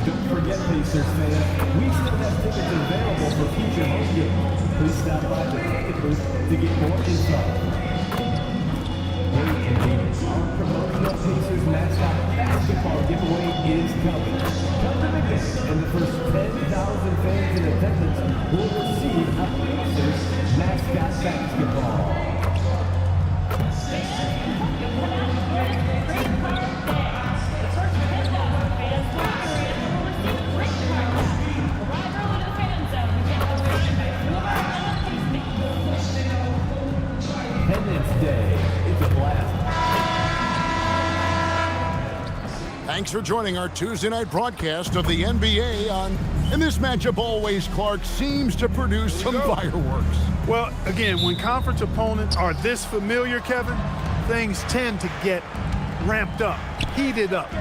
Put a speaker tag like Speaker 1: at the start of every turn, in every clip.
Speaker 1: Don't forget, Pacers fans, we still have tickets available for future home games. Please stop by the ticket booth to get more info. Hey, indeed, our promotional Pacers mascot basketball giveaway is coming. Come to the game, and the first 10,000 fans in attendance will receive a Pacers mascot basketball.
Speaker 2: Thanks for joining our Tuesday night broadcast of the NBA and this matchup always, Clark, seems to produce some fireworks.
Speaker 3: Well, again, when conference opponents are this familiar, Kevin, things tend to get ramped up, heated up,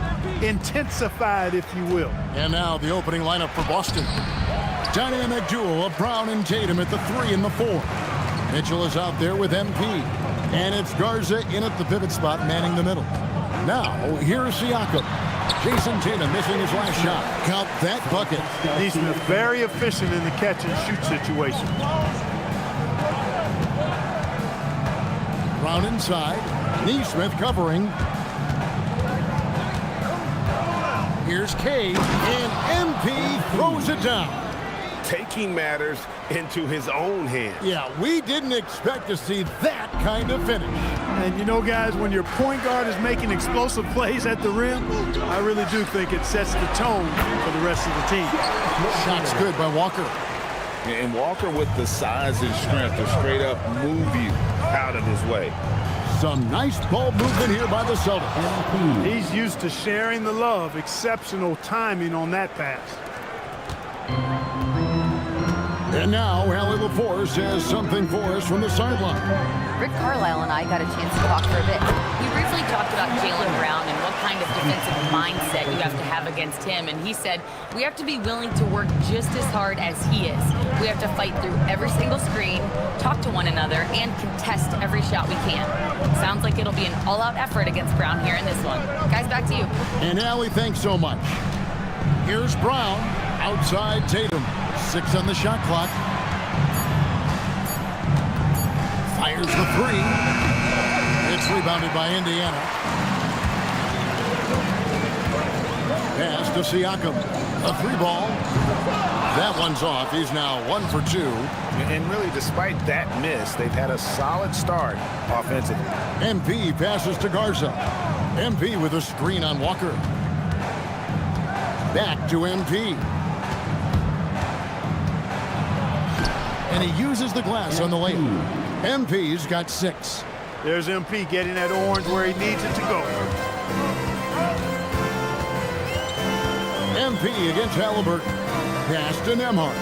Speaker 3: intensified, if you will.
Speaker 2: And now the opening lineup for Boston. Dynamic duo of Brown and Tatum at the 3 and the 4. Mitchell is out there with MP. And it's Garza in at the pivot spot, manning the middle. Now, here's Siakam. Jason Tatum missing his last shot. Count that bucket.
Speaker 3: He's been very efficient in the catch-and-shoot situation.
Speaker 2: Brown inside. Neesmith covering. Here's Cade, and MP throws it down.
Speaker 4: Taking matters into his own hands.
Speaker 2: Yeah, we didn't expect to see that kind of finish.
Speaker 3: And you know, guys, when your point guard is making explosive plays at the rim, I really do think it sets the tone for the rest of the team.
Speaker 2: Shot's good by Walker.
Speaker 4: And Walker with the size and strength to straight up move you out of his way.
Speaker 2: Some nice ball movement here by the Celtics.
Speaker 3: He's used to sharing the love. Exceptional timing on that pass.
Speaker 2: And now, Allie LaForce has something for us from the sideline.
Speaker 5: Rick Carlisle and I got a chance to talk for a bit. We briefly talked about Jaylen Brown and what kind of defensive mindset you have to have against him. And he said, we have to be willing to work just as hard as he is. We have to fight through every single screen, talk to one another, and contest every shot we can. Sounds like it'll be an all-out effort against Brown here in this one. Guys, back to you.
Speaker 2: And Allie, thanks so much. Here's Brown, outside Tatum. 6 on the shot clock. Fires the 3. It's rebounded by Indiana. Pass to Siakam. A 3-ball. That one's off. He's now 1 for 2.
Speaker 4: And really, despite that miss, they've had a solid start offensively.
Speaker 2: MP passes to Garza. MP with a screen on Walker. Back to MP. And he uses the glass on the lane. MP's got 6.
Speaker 3: There's MP getting that orange where he needs it to go.
Speaker 2: MP against Halliburton. Pass to Nembhard.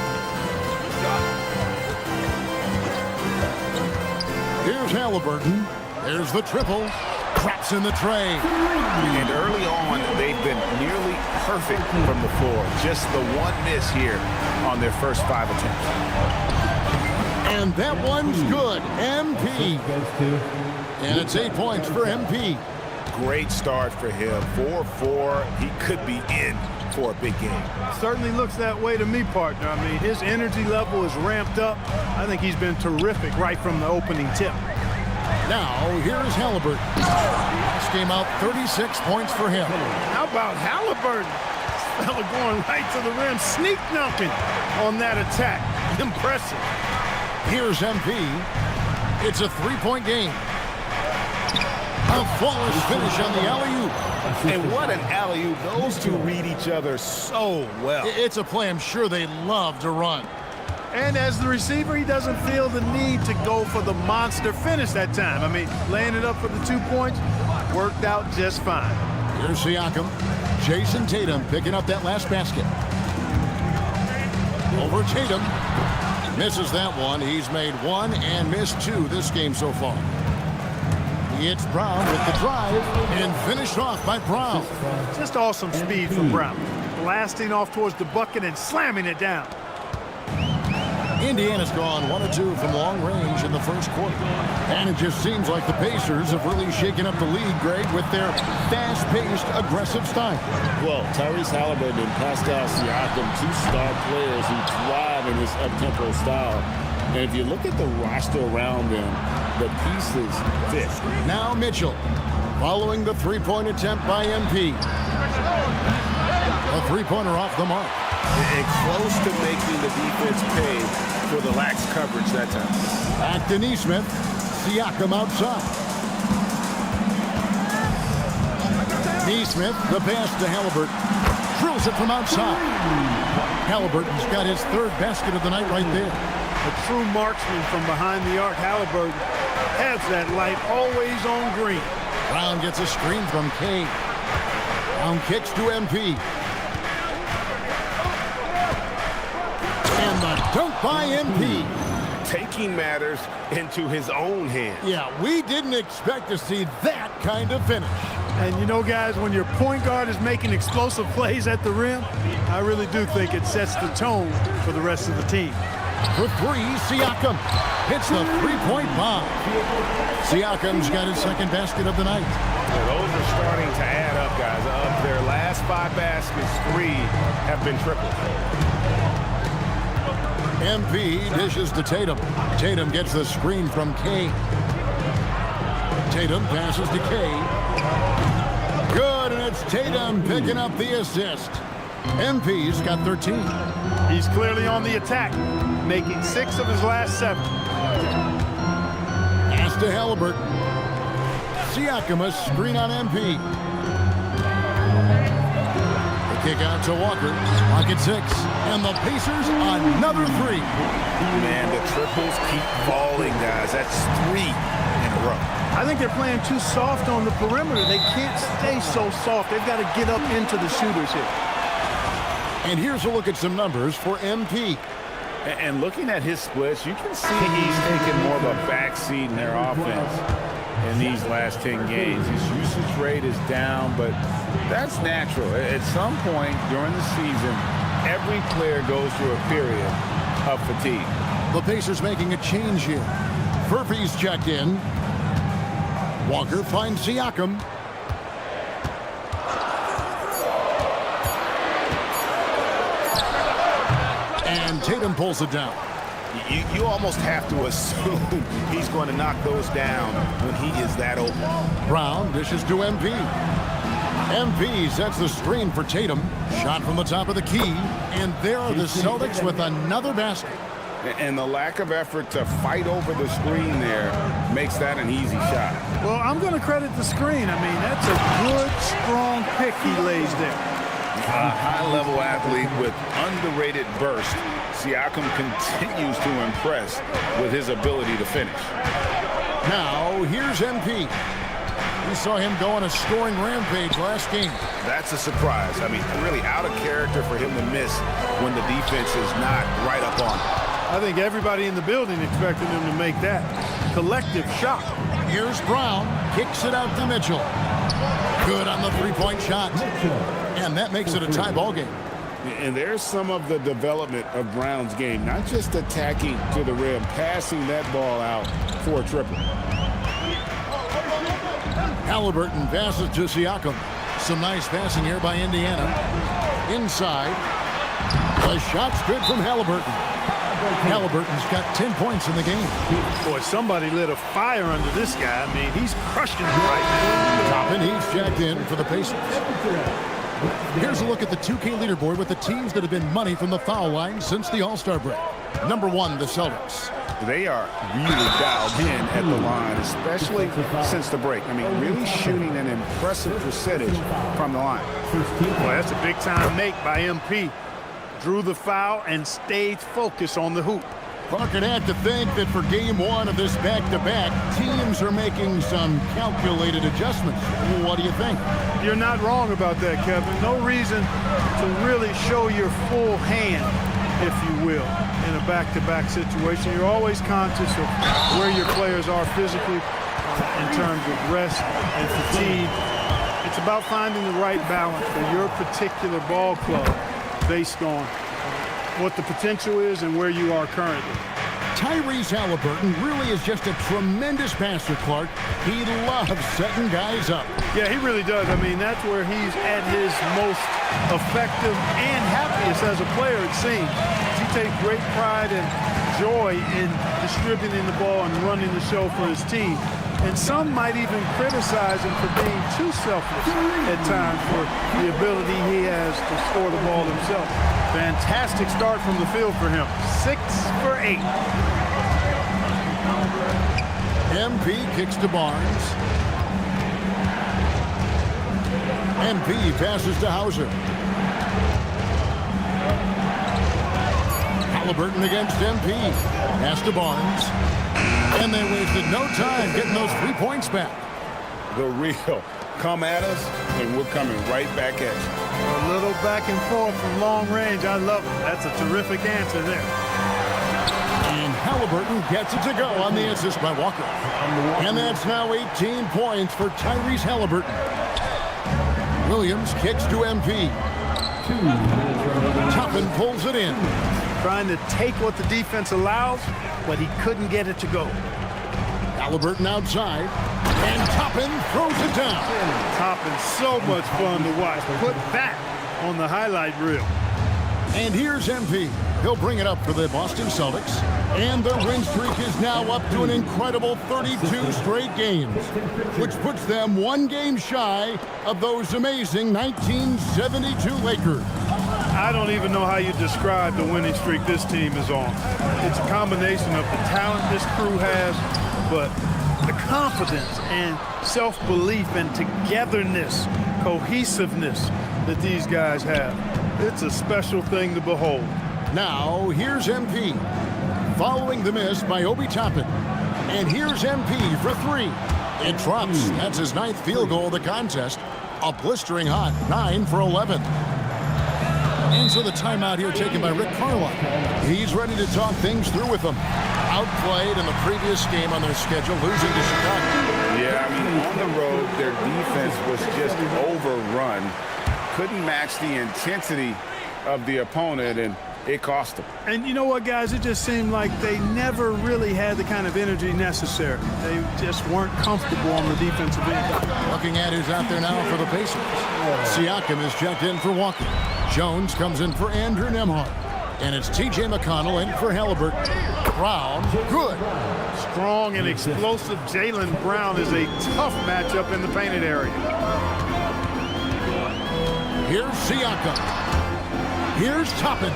Speaker 2: Here's Halliburton. There's the triple. Traps in the tray.
Speaker 4: And early on, they've been nearly perfect from the floor. Just the one miss here on their first 5 attempts.
Speaker 2: And that one's good. MP. And it's 8 points for MP.
Speaker 4: Great start for him. 4-4. He could be in for a big game.
Speaker 3: Certainly looks that way to me, partner. I mean, his energy level is ramped up. I think he's been terrific right from the opening tip.
Speaker 2: Now, here's Halliburton. Last game out, 36 points for him.
Speaker 3: How about Halliburton? This fella going right to the rim, sneak dunking on that attack. Impressive.
Speaker 2: Here's MP. It's a 3-point game. A flawless finish on the alley-oop.
Speaker 4: And what an alley-oop. Those two read each other so well.
Speaker 2: It's a play I'm sure they love to run.
Speaker 3: And as the receiver, he doesn't feel the need to go for the monster finish that time. I mean, laying it up for the 2 points worked out just fine.
Speaker 2: Here's Siakam. Jason Tatum picking up that last basket. Over Tatum. Misses that one. He's made one and missed two this game so far. It's Brown with the drive and finished off by Brown.
Speaker 3: Just awesome speed from Brown. Blasting off towards the bucket and slamming it down.
Speaker 2: Indiana's gone 1 of 2 from long range in the first quarter. And it just seems like the Pacers have really shaken up the league, Greg, with their fast-paced, aggressive style.
Speaker 6: Well, Tyrese Halliburton and Pascal Siakam, 2 star players who thrive in this up-tempo style. And if you look at the roster around them, the pieces fit.
Speaker 2: Now Mitchell, following the three-point attempt by MP. A three-pointer off the mark.
Speaker 4: And close to making the defense pay for the lax coverage that time.
Speaker 2: Back to Nesmith. Siakam outside. Nesmith, the pass to Halliburton. Drills it from outside. Halliburton's got his 3rd basket of the night right there.
Speaker 3: A true marksman from behind the arc. Halliburton has that light always on green.
Speaker 2: Brown gets a screen from Kane. Brown kicks to MP. And the dunk by MP.
Speaker 4: Taking matters into his own hands.
Speaker 2: Yeah, we didn't expect to see that kind of finish.
Speaker 3: And you know, guys, when your point guard is making explosive plays at the rim, I really do think it sets the tone for the rest of the team.
Speaker 2: For 3, Siakam hits the three-point bomb. Siakam's got his 2nd basket of the night.
Speaker 4: Well, those are starting to add up, guys. Of their last 5 baskets, 3 have been triples.
Speaker 2: MP dishes to Tatum. Tatum gets the screen from Kane. Tatum passes to Kane. Good, and it's Tatum picking up the assist. MP's got 13.
Speaker 3: He's clearly on the attack, making 6 of his last 7.
Speaker 2: Pass to Halliburton. Siakam a screen on MP. Kick out to Walker. Clock at 6. And the Pacers another 3.
Speaker 4: Man, the triples keep falling, guys. That's 3 in a row.
Speaker 3: I think they're playing too soft on the perimeter. They can't stay so soft. They've got to get up into the shooters here.
Speaker 2: And here's a look at some numbers for MP.
Speaker 4: And looking at his splits, you can see he's taken more of a backseat in their offense in these last 10 games. His usage rate is down, but that's natural. At some point during the season, every player goes through a period of fatigue.
Speaker 2: The Pacers making a change here. Furphy's checked in. Walker finds Siakam. And Tatum pulls it down.
Speaker 4: You almost have to assume he's going to knock those down when he is that open.
Speaker 2: Brown dishes to MP. MP sets the screen for Tatum. Shot from the top of the key. And there are the Celtics with another basket.
Speaker 4: And the lack of effort to fight over the screen there makes that an easy shot.
Speaker 3: Well, I'm going to credit the screen. I mean, that's a good, strong pick he lays there.
Speaker 4: A high-level athlete with underrated burst, Siakam continues to impress with his ability to finish.
Speaker 2: Now, here's MP. We saw him go on a scoring rampage last game.
Speaker 4: That's a surprise. I mean, really out of character for him to miss when the defense is not right up on him.
Speaker 3: I think everybody in the building expected him to make that collective shot.
Speaker 2: Here's Brown. Kicks it out to Mitchell. Good on the three-point shot. And that makes it a tie ball game.
Speaker 6: And there's some of the development of Brown's game, not just attacking to the rim, passing that ball out for a triple.
Speaker 2: Halliburton passes to Siakam. Some nice passing here by Indiana. Inside. The shot's good from Halliburton. Halliburton's got 10 points in the game.
Speaker 3: Boy, somebody lit a fire under this guy. I mean, he's crushing him right now.
Speaker 2: Toppin, he's jacked in for the Pacers. Here's a look at the 2K leaderboard with the teams that have been money from the foul line since the All-Star break. Number 1, the Celtics.
Speaker 4: They are really dialed in at the line, especially since the break. I mean, really shooting an impressive percentage from the line.
Speaker 3: Boy, that's a big-time make by MP. drew the foul, and stayed focused on the hoop.
Speaker 2: Clark would have to think that for game one of this back-to-back, teams are making some calculated adjustments. What do you think?
Speaker 3: You're not wrong about that, Kevin. No reason to really show your full hand, if you will, in a back-to-back situation. You're always conscious of where your players are physically in terms of rest and fatigue. It's about finding the right balance for your particular ball club based on what the potential is and where you are currently.
Speaker 2: Tyrese Halliburton really is just a tremendous passer, Clark. He loves setting guys up.
Speaker 3: Yeah, he really does. I mean, that's where he's at his most effective and happiest as a player, it seems. He takes great pride and joy in distributing the ball and running the show for his team. And some might even criticize him for being too selfish at times for the ability he has to score the ball himself. Fantastic start from the field for him. 6 for 8.
Speaker 2: MP kicks to Barnes. MP passes to Hauser. Halliburton against MP. Pass to Barnes. And they wasted no time getting those 3 points back.
Speaker 4: The real. Come at us, and we're coming right back at you.
Speaker 3: A little back and forth from long range. I love it. That's a terrific answer there.
Speaker 2: And Halliburton gets it to go on the assist by Walker. And that's now 18 points for Tyrese Halliburton. Williams kicks to MP. Toppin pulls it in.
Speaker 3: Trying to take what the defense allows, but he couldn't get it to go.
Speaker 2: Halliburton outside. And Toppin throws it down.
Speaker 3: Toppin, so much fun to watch. Put that on the highlight reel.
Speaker 2: And here's MP. He'll bring it up for the Boston Celtics. And their win streak is now up to an incredible 32 straight games, which puts them 1 game shy of those amazing 1972 Lakers.
Speaker 3: I don't even know how you describe the winning streak this team is on. It's a combination of the talent this crew has, but the confidence and self-belief and togetherness, cohesiveness that these guys have. It's a special thing to behold.
Speaker 2: Now, here's MP. Following the miss by Obi Toppin. And here's MP for 3. It drops. That's his 9th field goal of the contest. A blistering hot 9 for 11. And so the timeout here taken by Rick Carlisle. He's ready to talk things through with them. Outplayed in the previous game on their schedule, losing to Chicago.
Speaker 4: Yeah, I mean, on the road, their defense was just overrun. Couldn't match the intensity of the opponent, and it cost them.
Speaker 3: And you know what, guys? It just seemed like they never really had the kind of energy necessary. They just weren't comfortable on the defensive end.
Speaker 2: Looking at who's out there now for the Pacers. Siakam is checked in for Walker. Jones comes in for Andrew Nembhard. And it's T.J. McConnell in for Halliburton. Brown, good.
Speaker 3: Strong and explosive Jaylen Brown is a tough matchup in the painted area.
Speaker 2: Here's Siakam. Here's Toppin.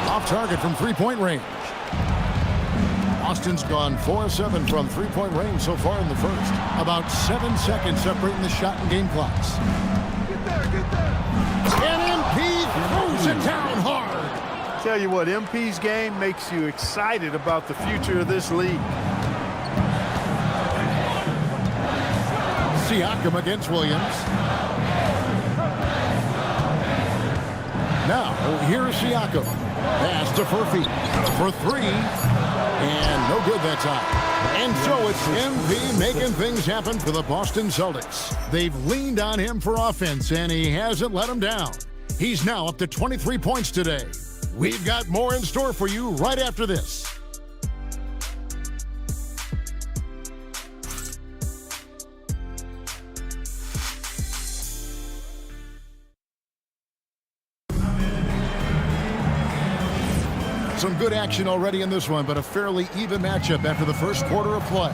Speaker 2: Off target from 3-point range. Austin's gone 4 of 7 from 3-point range so far in the first. About 7 seconds separating the shot and game clocks. And MP throws it down hard.
Speaker 3: Tell you what, MP's game makes you excited about the future of this league.
Speaker 2: Siakam against Williams. Now, here's Siakam. Pass to Furphy for 3. And no good that time. And so it's MP making things happen for the Boston Celtics. They've leaned on him for offense, and he hasn't let them down. He's now up to 23 points today. We've got more in store for you right after this. Some good action already in this one, but a fairly even matchup after the first quarter of play.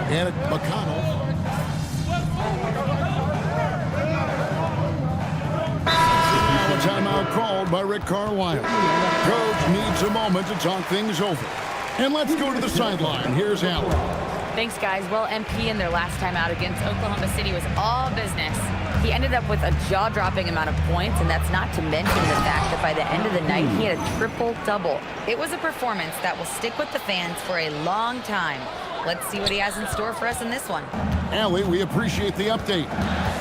Speaker 2: And McConnell. A timeout called by Rick Carlisle. Coach needs a moment to talk things over. And let's go to the sideline. Here's Allen.
Speaker 5: Thanks, guys. Well, MP in their last time out against Oklahoma City was all business. He ended up with a jaw-dropping amount of points, and that's not to mention the fact that by the end of the night, he had a triple-double. It was a performance that will stick with the fans for a long time. Let's see what he has in store for us in this one.
Speaker 2: Allie, we appreciate the update.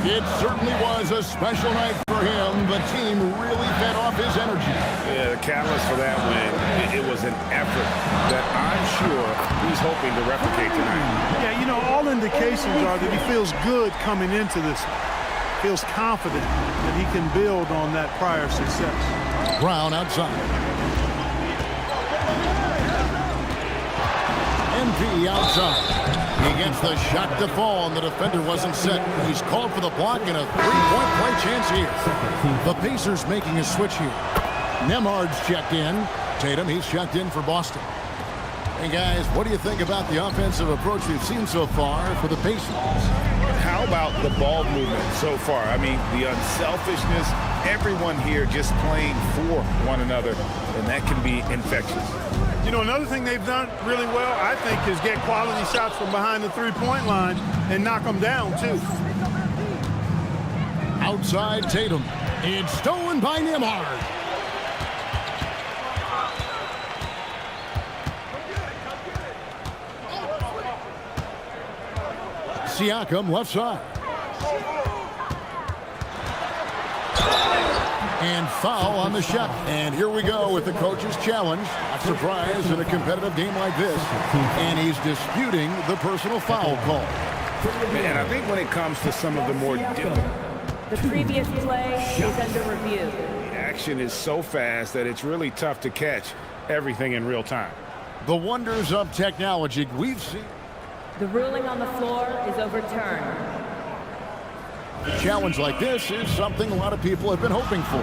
Speaker 2: It certainly was a special night for him. The team really fed off his energy.
Speaker 4: Yeah, the catalyst for that win, it was an effort that I'm sure he's hoping to replicate tonight.
Speaker 3: Yeah, you know, all indications are that he feels good coming into this. Feels confident that he can build on that prior success.
Speaker 2: Brown outside. MP outside. He gets the shot to fall, and the defender wasn't set. He's called for the block and a three-point play chance here. The Pacers making a switch here. Nemhard's checked in. Tatum, he's checked in for Boston. Hey, guys, what do you think about the offensive approach we've seen so far for the Pacers?
Speaker 4: How about the ball movement so far? I mean, the unselfishness, everyone here just playing for one another, and that can be infectious.
Speaker 3: You know, another thing they've done really well, I think, is get quality shots from behind the three-point line and knock them down, too.
Speaker 2: Outside Tatum. It's stolen by Nemhard. Siakam left side. And foul on the shot. And here we go with the coach's challenge. Not surprised in a competitive game like this. And he's disputing the personal foul call.
Speaker 4: And I think when it comes to some of the more difficult,
Speaker 7: the previous play is under review.
Speaker 4: The action is so fast that it's really tough to catch everything in real time.
Speaker 2: The wonders of technology we've seen.
Speaker 7: The ruling on the floor is overturned.
Speaker 2: A challenge like this is something a lot of people have been hoping for.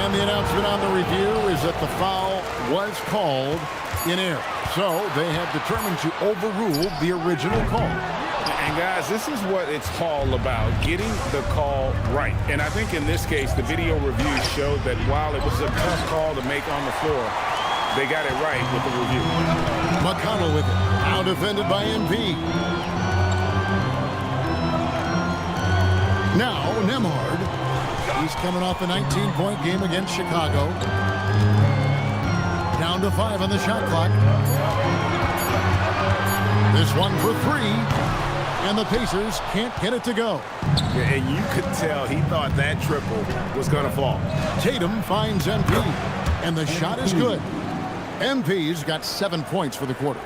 Speaker 2: And the announcement on the review is that the foul was called in error. So they have determined to overrule the original call.
Speaker 4: And guys, this is what it's all about, getting the call right. And I think in this case, the video review showed that while it was a tough call to make on the floor, they got it right with the review.
Speaker 2: McConnell with it. Now defended by MP. Now Nemhard. He's coming off a 19-point game against Chicago. Down to 5 on the shot clock. This one for 3. And the Pacers can't get it to go.
Speaker 4: Yeah, and you could tell he thought that triple was going to fall.
Speaker 2: Tatum finds MP. And the shot is good. MP's got 7 points for the quarter.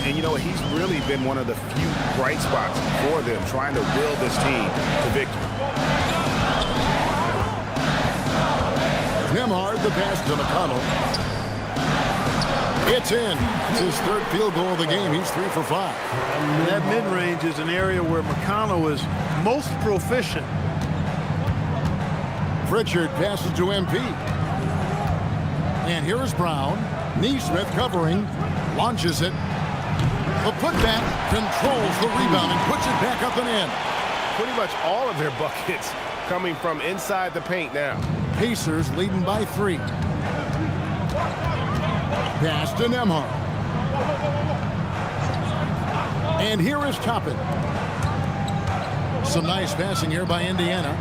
Speaker 4: And you know, he's really been one of the few bright spots for them, trying to build this team to victory.
Speaker 2: Nemhard, the pass to McConnell. It's in. It's his 3rd field goal of the game. He's 3 for 5.
Speaker 3: And that mid-range is an area where McConnell is most proficient.
Speaker 2: Pritchard passes to MP. And here is Brown. Neesmith covering, launches it. The putback controls the rebound and puts it back up and in.
Speaker 8: Pretty much all of their buckets coming from inside the paint now.
Speaker 2: Pacers leading by 3. Pass to Nemhard. And here is Toppin. Some nice passing here by Indiana.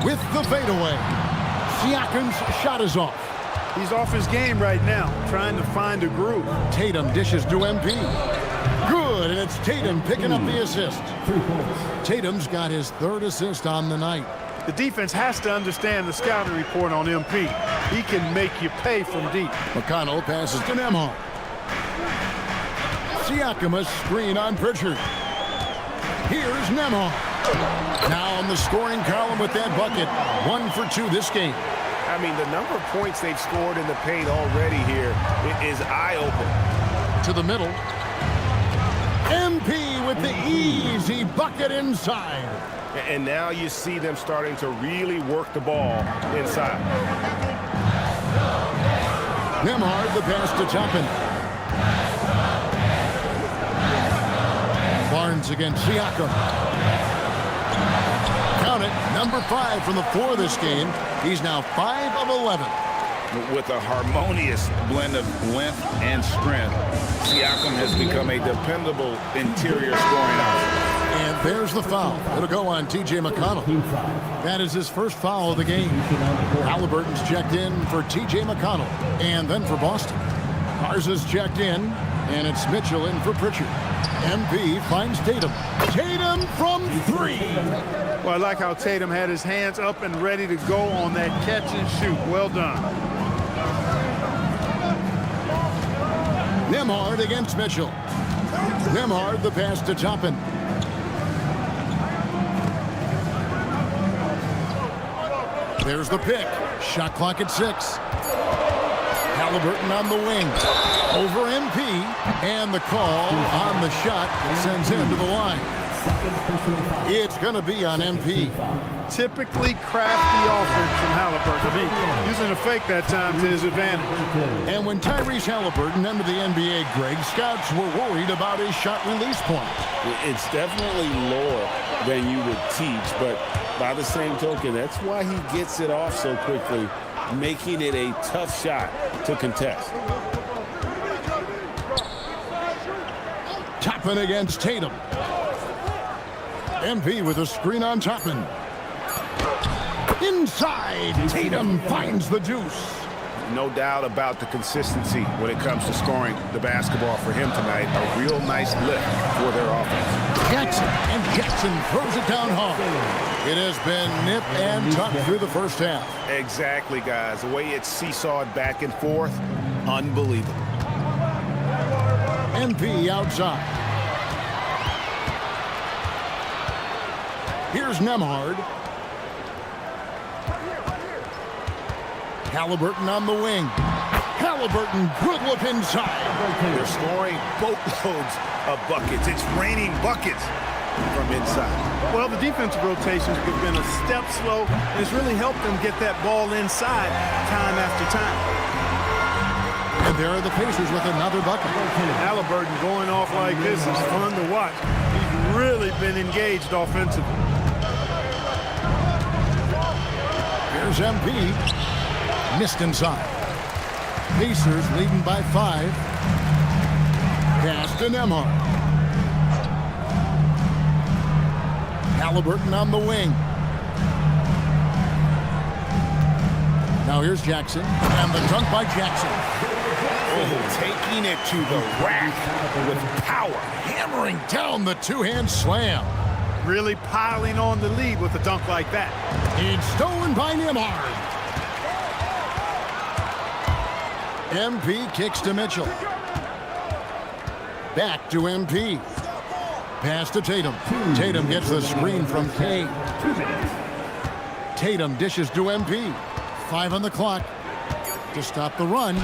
Speaker 2: With the fadeaway. Siakam's shot is off.
Speaker 3: He's off his game right now, trying to find a groove.
Speaker 2: Tatum dishes to MP. Good, and it's Tatum picking up the assist. Tatum's got his 3rd assist on the night.
Speaker 3: The defense has to understand the scouting report on MP. He can make you pay from deep.
Speaker 2: McConnell passes to Nemhard. Siakam a screen on Pritchard. Here's Nemhard. Now on the scoring column with that bucket. 1 for 2 this game.
Speaker 8: I mean, the number of points they've scored in the paint already here is eye-opening.
Speaker 2: To the middle. MP with the easy bucket inside.
Speaker 8: And now you see them starting to really work the ball inside.
Speaker 2: Nemhard, the pass to Toppin. Barnes against Siakam. Count it, number 5 from the floor this game. He's now 5 of 11.
Speaker 4: With a harmonious blend of length and strength, Siakam has become a dependable interior scoring option.
Speaker 2: And there's the foul. It'll go on T.J. McConnell. That is his first foul of the game. Halliburton's checked in for T.J. McConnell. And then for Boston, Garza's checked in, and it's Mitchell in for Pritchard. MP finds Tatum. Tatum from 3.
Speaker 3: Well, I like how Tatum had his hands up and ready to go on that catch and shoot. Well done.
Speaker 2: Nembhard against Mitchell. Nembhard the pass to Toppin. There's the pick. Shot clock at 6. Halliburton on the wing. Over MP. And the call on the shot that sends him to the line. It's going to be on MP.
Speaker 3: Typically crafty offense from Halliburton. I mean, using a fake that time to his advantage.
Speaker 2: And when Tyrese Halliburton entered the NBA, Greg, scouts were worried about his shot release point.
Speaker 6: It's definitely lower than you would teach, but by the same token, that's why he gets it off so quickly, making it a tough shot to contest.
Speaker 2: Toppin against Tatum. MP with a screen on Toppin. Inside, Tatum finds the deuce.
Speaker 8: No doubt about the consistency when it comes to scoring the basketball for him tonight. A real nice lift for their offense.
Speaker 2: Jackson, and Jackson throws it down hard. It has been nip and tuck through the first half.
Speaker 8: Exactly, guys. The way it's seesawed back and forth, unbelievable.
Speaker 2: MP outside. Here's Nembhard. Halliburton on the wing. Halliburton, good look inside.
Speaker 8: They're scoring boatloads of buckets. It's raining buckets from inside.
Speaker 3: Well, the defensive rotations have been a step slow, and it's really helped them get that ball inside time after time.
Speaker 2: And there are the Pacers with another bucket.
Speaker 3: Halliburton going off like this is fun to watch. He's really been engaged offensively.
Speaker 2: Here's MP. Missed inside. Pacers leading by 5. Pass to Nembhard. Halliburton on the wing. Now here's Jackson. And the dunk by Jackson.
Speaker 8: Oh, taking it to the rack with power.
Speaker 2: Hammering down the two-hand slam.
Speaker 3: Really piling on the lead with a dunk like that.
Speaker 2: It's stolen by Nembhard. MP kicks to Mitchell. Back to MP. Pass to Tatum. Tatum gets the screen from K. Tatum dishes to MP. 5 on the clock to stop the run.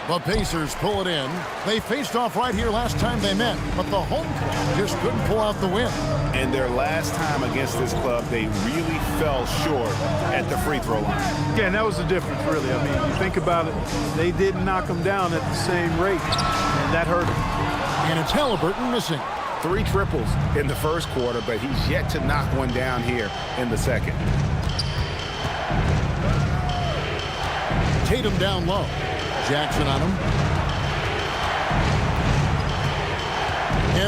Speaker 2: The Pacers pull it in. They faced off right here last time they met, but the home club just couldn't pull out the win.
Speaker 8: And their last time against this club, they really fell short at the free throw line.
Speaker 3: Yeah, and that was the difference, really. I mean, you think about it, they didn't knock them down at the same rate, and that hurt them.
Speaker 2: And it's Halliburton missing.
Speaker 8: 3 triples in the first quarter, but he's yet to knock one down here in the second.
Speaker 2: Tatum down low. Jackson on him.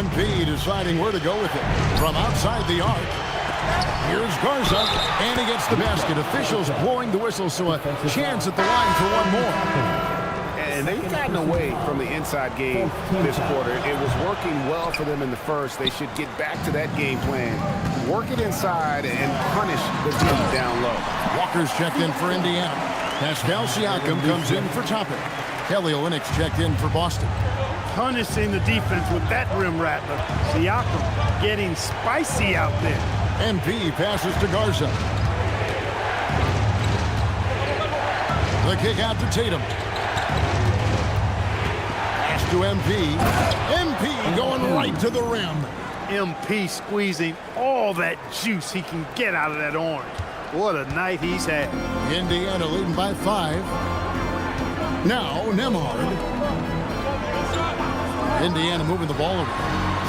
Speaker 2: MP deciding where to go with it. From outside the arc. Here's Garza, and he gets the basket. Officials blowing the whistle, so a chance at the line for one more.
Speaker 8: And they've gotten away from the inside game this quarter. It was working well for them in the first. They should get back to that game plan. Work it inside and punish the team down low.
Speaker 2: Walker's checked in for Indiana. Pascal Siakam comes in for Toppin. Kelly Olynyk's checked in for Boston.
Speaker 3: Punishing the defense with that rim rattler. Siakam getting spicy out there.
Speaker 2: MP passes to Garza. The kick out to Tatum. Pass to MP. MP going right to the rim.
Speaker 3: MP squeezing all that juice he can get out of that orange. What a night he's had.
Speaker 2: Indiana leading by 5. Now Nembhard. Indiana moving the ball over.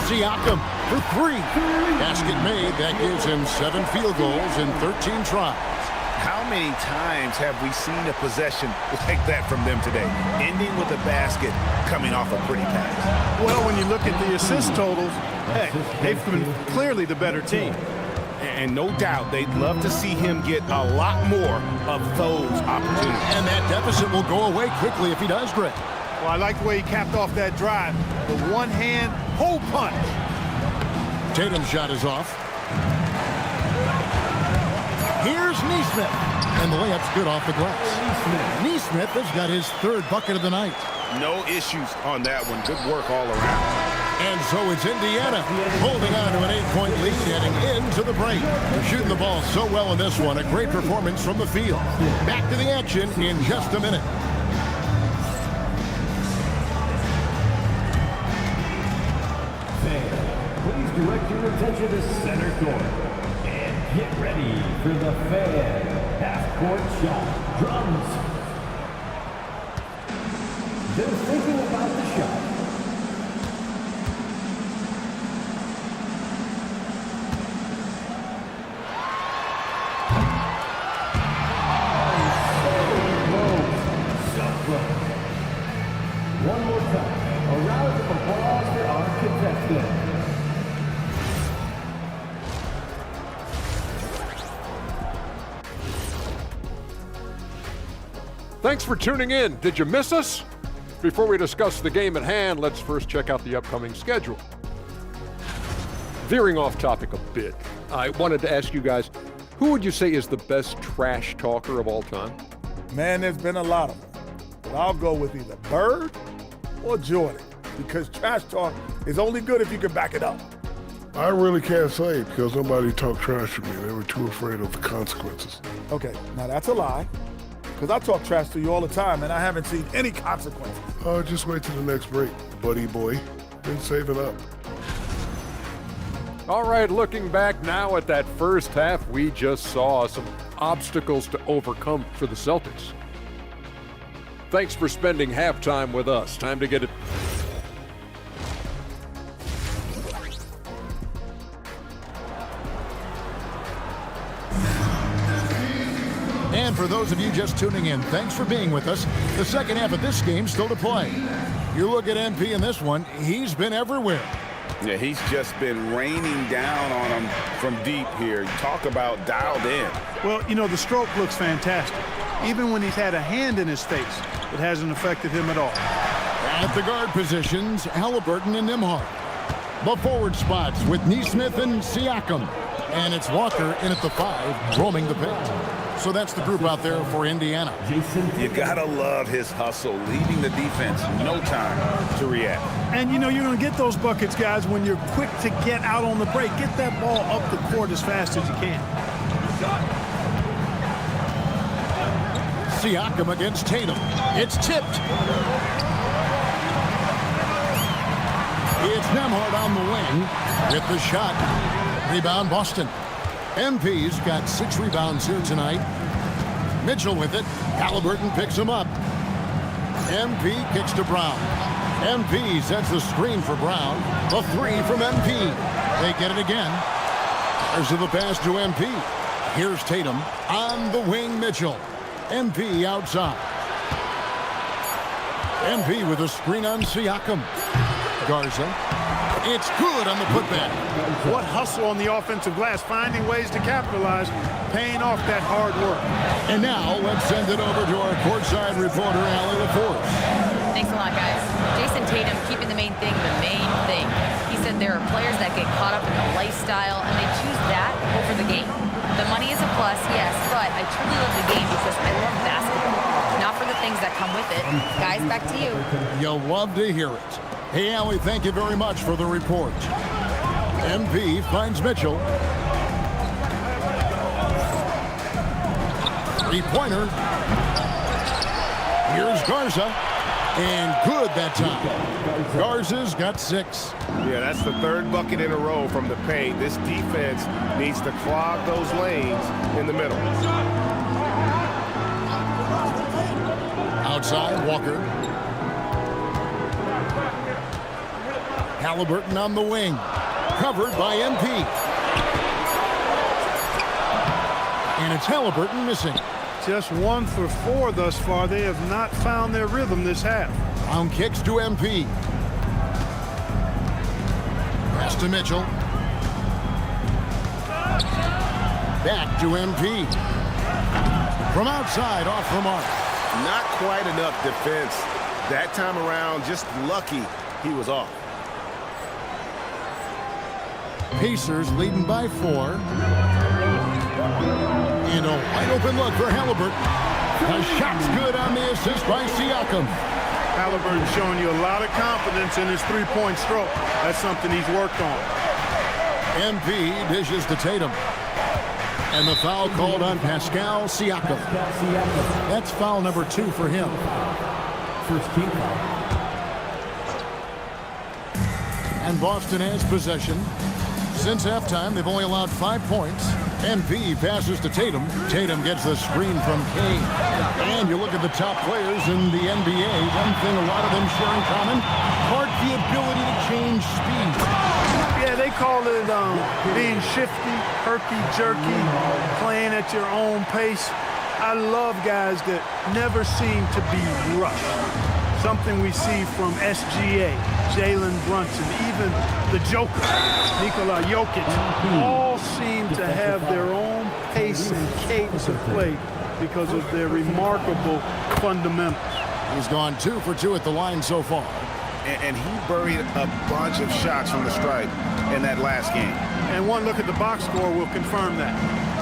Speaker 2: Siakam for 3. Basket made. That gives him 7 field goals in 13 tries.
Speaker 8: How
Speaker 4: many times have we seen a possession like that from them today, ending with a basket coming off a pretty pass?
Speaker 3: Well, when you look at the assist totals, hey, they've been clearly the better team.
Speaker 8: And no doubt they'd love to see him get a lot more of those opportunities.
Speaker 2: And that deficit will go away quickly if he does, Greg.
Speaker 3: Well, I like the way he capped off that drive. The one-hand hole punch.
Speaker 2: Tatum's shot is off. Here's Neesmith. And the layup's good off the glass. Neesmith has got his third bucket of the night.
Speaker 8: No issues on that one. Good work all around.
Speaker 2: And so it's Indiana holding on to an 8-point lead heading into the break. They're shooting the ball so well in this one. A great performance from the field. Back to the action in just a minute.
Speaker 1: Please direct your attention to center court. And get ready for the fan half-court shot. Drums. They're thinking about the shot. One more time. A round of applause for our contestants.
Speaker 9: Thanks for tuning in. Did you miss us? Before we discuss the game at hand, let's first check out the upcoming schedule. Veering off topic a bit, I wanted to ask you guys, who would you say is the best trash talker of all time?
Speaker 10: Man, there's been a lot of them. But I'll go with either Bird or Jordan, because trash talk is only good if you can back it up.
Speaker 11: I really can't say because nobody talked trash to me. They were too afraid of the consequences.
Speaker 10: Okay, now that's a lie, because I talk trash to you all the time, and I haven't seen any consequences.
Speaker 11: Oh, just wait till the next break, buddy boy. Been saving up.
Speaker 9: All right, looking back now at that first half, we just saw some obstacles to overcome for the Celtics. Thanks for spending halftime with us. Time to get it.
Speaker 2: And for those of you just tuning in, thanks for being with us. The second half of this game still to play. You look at MP in this one, he's been everywhere.
Speaker 4: Yeah, he's just been raining down on him from deep here. Talk about dialed in.
Speaker 3: Well, you know, the stroke looks fantastic. Even when he's had a hand in his face, it hasn't affected him at all.
Speaker 2: At the guard positions, Halliburton and Nembhard. The forward spots with Neesmith and Siakam. And it's Walker in at the 5, roaming the paint. So that's the group out there for Indiana.
Speaker 4: You gotta love his hustle, leaving the defense no time to react.
Speaker 3: And you know you're going to get those buckets, guys, when you're quick to get out on the break. Get that ball up the court as fast as you can.
Speaker 2: Siakam against Tatum. It's tipped. It's Nembhard on the wing with the shot. Rebound Boston. MP's got 6 rebounds here tonight. Mitchell with it. Halliburton picks him up. MP kicks to Brown. MP sets the screen for Brown. The 3 from MP. They get it again. There's the pass to MP. Here's Tatum on the wing. Mitchell. MP outside. MP with a screen on Siakam. Garza. It's good on the putback.
Speaker 3: What hustle on the offensive glass, finding ways to capitalize, paying off that hard work.
Speaker 2: And now let's send it over to our courtside reporter, Allie LaForce.
Speaker 5: Thanks a lot, guys. Jason Tatum keeping the main thing the main thing. He said there are players that get caught up in the lifestyle, and they choose that over the game. The money is a plus, yes, but I truly love the game because I love basketball, not for the things that come with it. Guys, back to you.
Speaker 2: You'll love to hear it. Hey, Allie, thank you very much for the report. MP finds Mitchell. 3-pointer. Here's Garza. And good that time. Garza's got 6.
Speaker 8: Yeah, that's the 3rd bucket in a row from the paint. This defense needs to clog those lanes in the middle.
Speaker 2: Outside, Walker. Halliburton on the wing. Covered by MP. And it's Halliburton missing.
Speaker 3: Just 1 for 4 thus far. They have not found their rhythm this half.
Speaker 2: Brown kicks to MP. Pass to Mitchell. Back to MP. From outside, off the mark.
Speaker 8: Not quite enough defense. That time around, just lucky he was off.
Speaker 2: Pacers leading by 4. And a wide open look for Halliburton. The shot's good on the assist by Siakam.
Speaker 3: Halliburton showing you a lot of confidence in his three-point stroke. That's something he's worked on.
Speaker 2: MP dishes to Tatum. And the foul called on Pascal Siakam. That's foul number 2 for him.
Speaker 1: First team foul.
Speaker 2: And Boston has possession. Since halftime, they've only allowed 5 points. MP passes to Tatum. Tatum gets the screen from Kane. And you look at the top players in the NBA. One thing a lot of them share in common, the ability to change speed.
Speaker 3: Yeah, they call it being shifty, herky-jerky, playing at your own pace. I love guys that never seem to be rushed. Something we see from SGA, Jalen Brunson, even the Joker, Nikola Jokic, all seem to have their own pace and cadence of play because of their remarkable fundamentals.
Speaker 2: He's gone 2 for 2 at the line so far.
Speaker 8: And he buried a bunch of shots from the stripe in that last game.
Speaker 3: And one look at the box score will confirm that.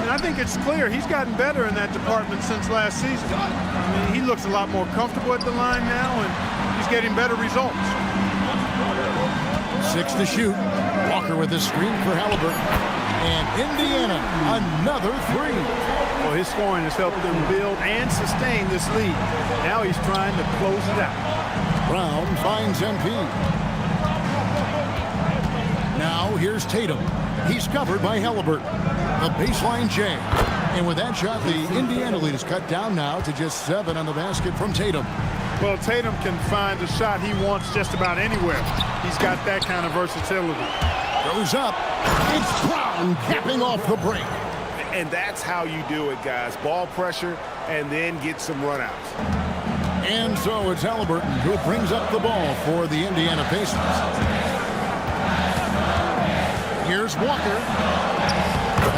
Speaker 3: And I think it's clear he's gotten better in that department since last season. I mean, he looks a lot more comfortable at the line now, and he's getting better results.
Speaker 2: 6 to shoot. Walker with his screen for Halliburton. And Indiana, another 3.
Speaker 3: Well, his scoring has helped them build and sustain this lead. Now he's trying to close it out.
Speaker 2: Brown finds MP. Now here's Tatum. He's covered by Halliburton. The baseline J. And with that shot, the Indiana lead is cut down now to just 7 on the basket from Tatum.
Speaker 3: Well, Tatum can find a shot he wants just about anywhere. He's got that kind of versatility.
Speaker 2: Goes up. It's Brown capping off the break.
Speaker 8: And that's how you do it, guys. Ball pressure and then get some runouts.
Speaker 2: And so it's Halliburton who brings up the ball for the Indiana Pacers. Here's Walker.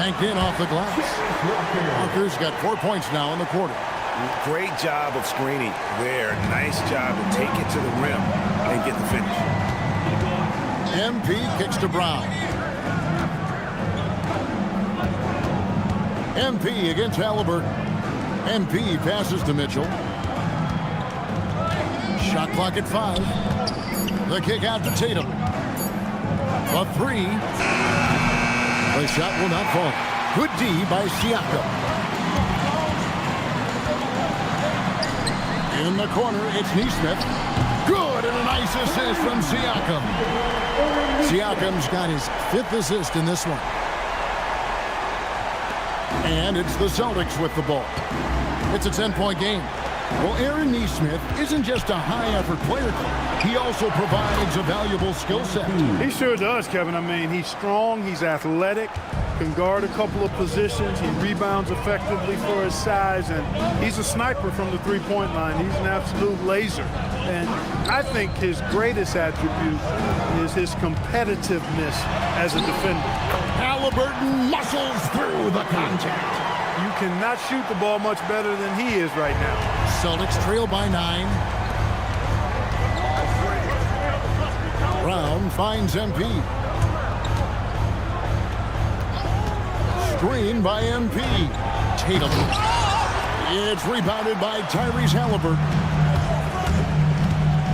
Speaker 2: Banked in off the glass. Walker's got 4 points now in the quarter.
Speaker 8: Great job of screening there. Nice job to take it to the rim and get the finish.
Speaker 2: MP kicks to Brown. MP against Halliburton. MP passes to Mitchell. Shot clock at 5. The kick out to Tatum. A 3. The shot will not fall. Good D by Siakam. In the corner, it's Neesmith. Good, and a nice assist from Siakam. Siakam's got his 5th assist in this one. And it's the Celtics with the ball. It's a 10-point game. Well, Aaron Neesmith isn't just a high-effort player. He also provides a valuable skill set.
Speaker 3: He sure does, Kevin. I mean, he's strong, he's athletic, can guard a couple of positions, he rebounds effectively for his size, and he's a sniper from the three-point line. He's an absolute laser. And I think his greatest attribute is his competitiveness as a defender.
Speaker 2: Halliburton muscles through the contact.
Speaker 3: You cannot shoot the ball much better than he is right now.
Speaker 2: Celtics trail by 9. Brown finds MP. Screen by MP. Tatum. It's rebounded by Tyrese Halliburton.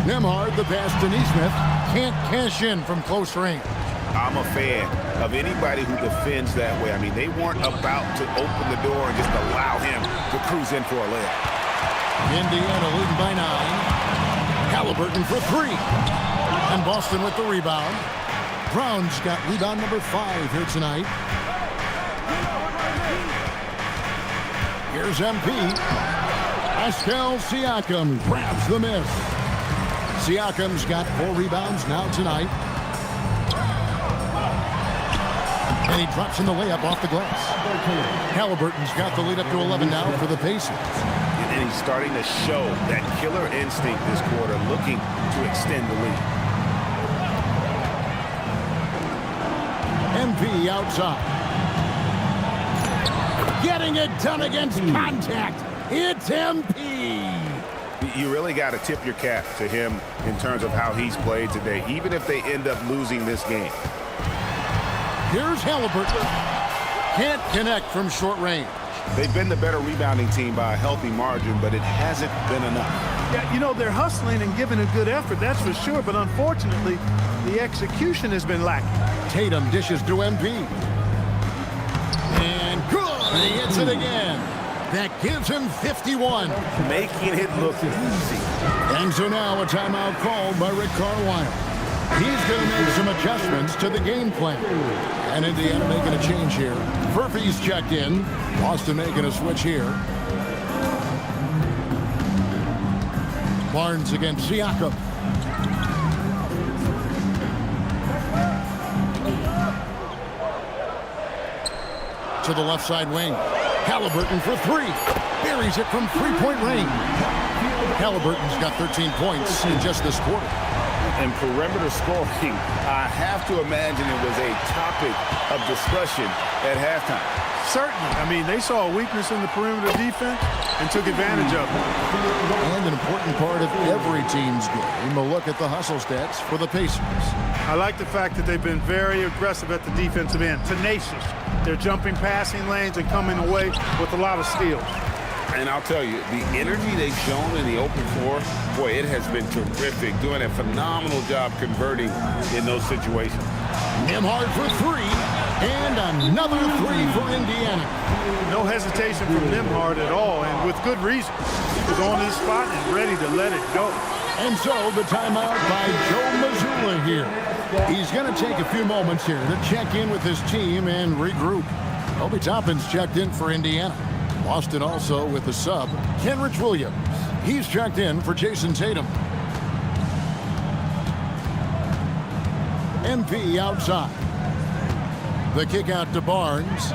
Speaker 2: Nembhard, the pass to Neesmith. Can't cash in from close range.
Speaker 8: I'm a fan of anybody who defends that way. I mean, they weren't about to open the door and just allow him to cruise in for a layup.
Speaker 2: Indiana leading by 9. Halliburton for 3. And Boston with the rebound. Brown's got rebound number 5 here tonight. Here's MP. Pascal Siakam grabs the miss. Siakam's got 4 rebounds now tonight. And he drops in the layup off the glass. Halliburton's got the lead up to 11 now for the Pacers.
Speaker 8: And he's starting to show that killer instinct this quarter, looking to extend the lead.
Speaker 2: MP outside. Getting it done against contact. It's MP.
Speaker 8: You really got to tip your cap to him in terms of how he's played today, even if they end up losing this game.
Speaker 2: Here's Halliburton. Can't connect from short range.
Speaker 8: They've been the better rebounding team by a healthy margin, but it hasn't been enough.
Speaker 3: Yeah, you know, they're hustling and giving a good effort, that's for sure, but unfortunately, the execution has been lacking.
Speaker 2: Tatum dishes to MP. And good! He hits it again. That gives him 51.
Speaker 8: Making it look easy.
Speaker 2: And so now a timeout called by Rick Carlisle. He's going to make some adjustments to the game plan. And Indiana making a change here. Murphy's checked in. Boston making a switch here. Barnes against Siakam. To the left side wing. Halliburton for three. Buries it from three-point range. Halliburton's got 13 points in just this quarter.
Speaker 8: And perimeter scoring, I have to imagine it was a topic of discussion at halftime.
Speaker 3: Certainly. I mean, they saw a weakness in the perimeter defense and took advantage of it.
Speaker 2: And an important part of every team's game, a look at the hustle stats for the Pacers.
Speaker 3: I like the fact that they've been very aggressive at the defensive end, tenacious. They're jumping passing lanes and coming away with a lot of steals.
Speaker 8: And I'll tell you, the energy they've shown in the open floor, boy, it has been terrific, doing a phenomenal job converting in those situations.
Speaker 2: Nembhard for three, and another three for Indiana.
Speaker 3: No hesitation from Nembhard at all, and with good reason. He was on his spot and ready to let it go.
Speaker 2: And so the timeout by Joe Mazzulla here. He's going to take a few moments here to check in with his team and regroup. Obi Toppin's checked in for Indiana. Boston also with the sub, Kenrich Williams. He's checked in for Jason Tatum. MP outside. The kick out to Barnes.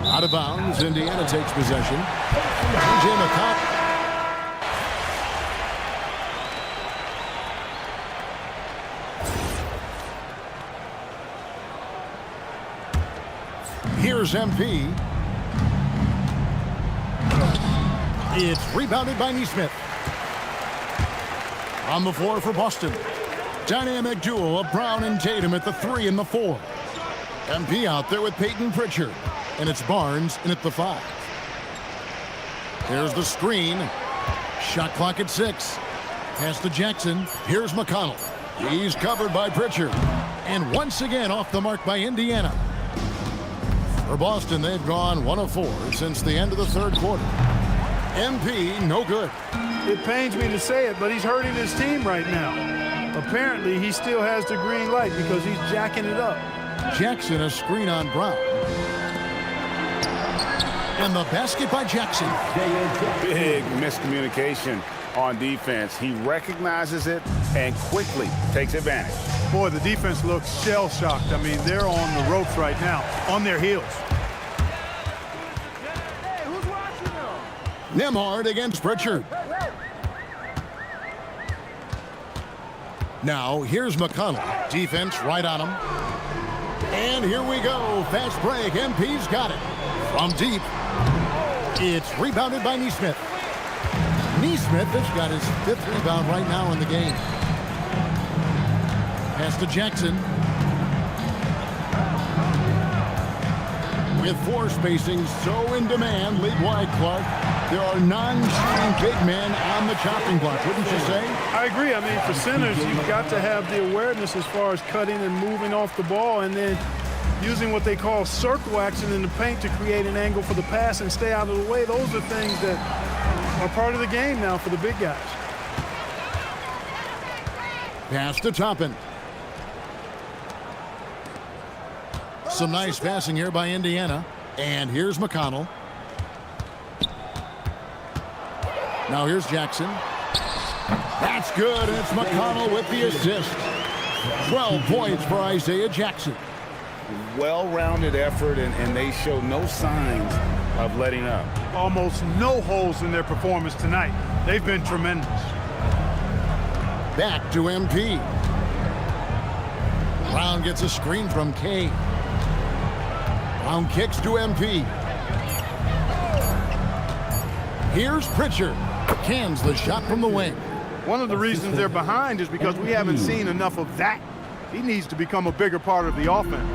Speaker 2: Out of bounds, Indiana takes possession. T.J. McConnell. Here's MP. It's rebounded by Nesmith. On the floor for Boston. Dynamic duo of Brown and Tatum at the 3 and the 4. MP out there with Peyton Pritchard. And it's Barnes in at the 5. Here's the screen. Shot clock at 6. Pass to Jackson. Here's McConnell. He's covered by Pritchard. And once again off the mark by Indiana. For Boston, they've gone 1 of 4 since the end of the third quarter. MP, no good.
Speaker 3: It pains me to say it, but he's hurting his team right now. Apparently, he still has the green light because he's jacking it up.
Speaker 2: Jackson, a screen on Brown. And the basket by Jackson.
Speaker 8: Big miscommunication on defense. He recognizes it and quickly takes advantage.
Speaker 3: Boy, the defense looks shell-shocked. I mean, they're on the ropes right now, on their heels.
Speaker 2: Nembhard against Pritchard. Now, here's McConnell. Defense right on him. And here we go. Fast break. MP's got it. From deep. It's rebounded by Nesmith. Nesmith has got his 5th rebound right now in the game. Pass to Jackson. With floor spacing so in demand, league-wide, Clark, there are non-shooting big men on the chopping block, wouldn't you say?
Speaker 3: I agree. I mean, for centers, you've got to have the awareness as far as cutting and moving off the ball and then using what they call circle action in the paint to create an angle for the pass and stay out of the way. Those are things that are part of the game now for the big guys.
Speaker 2: Pass to Toppin. Some nice passing here by Indiana. And here's McConnell. Now here's Jackson. That's good, and it's McConnell with the assist. 12 points for Isaiah Jackson.
Speaker 4: well-rounded effort, and they show no signs of letting up.
Speaker 3: Almost no holes in their performance tonight. They've been tremendous.
Speaker 2: Back to MP. Brown gets a screen from K. Brown kicks to MP. Here's Pritchard. Cans the shot from the wing.
Speaker 3: One of the reasons they're behind is because we haven't seen enough of that. He needs to become a bigger part of the offense.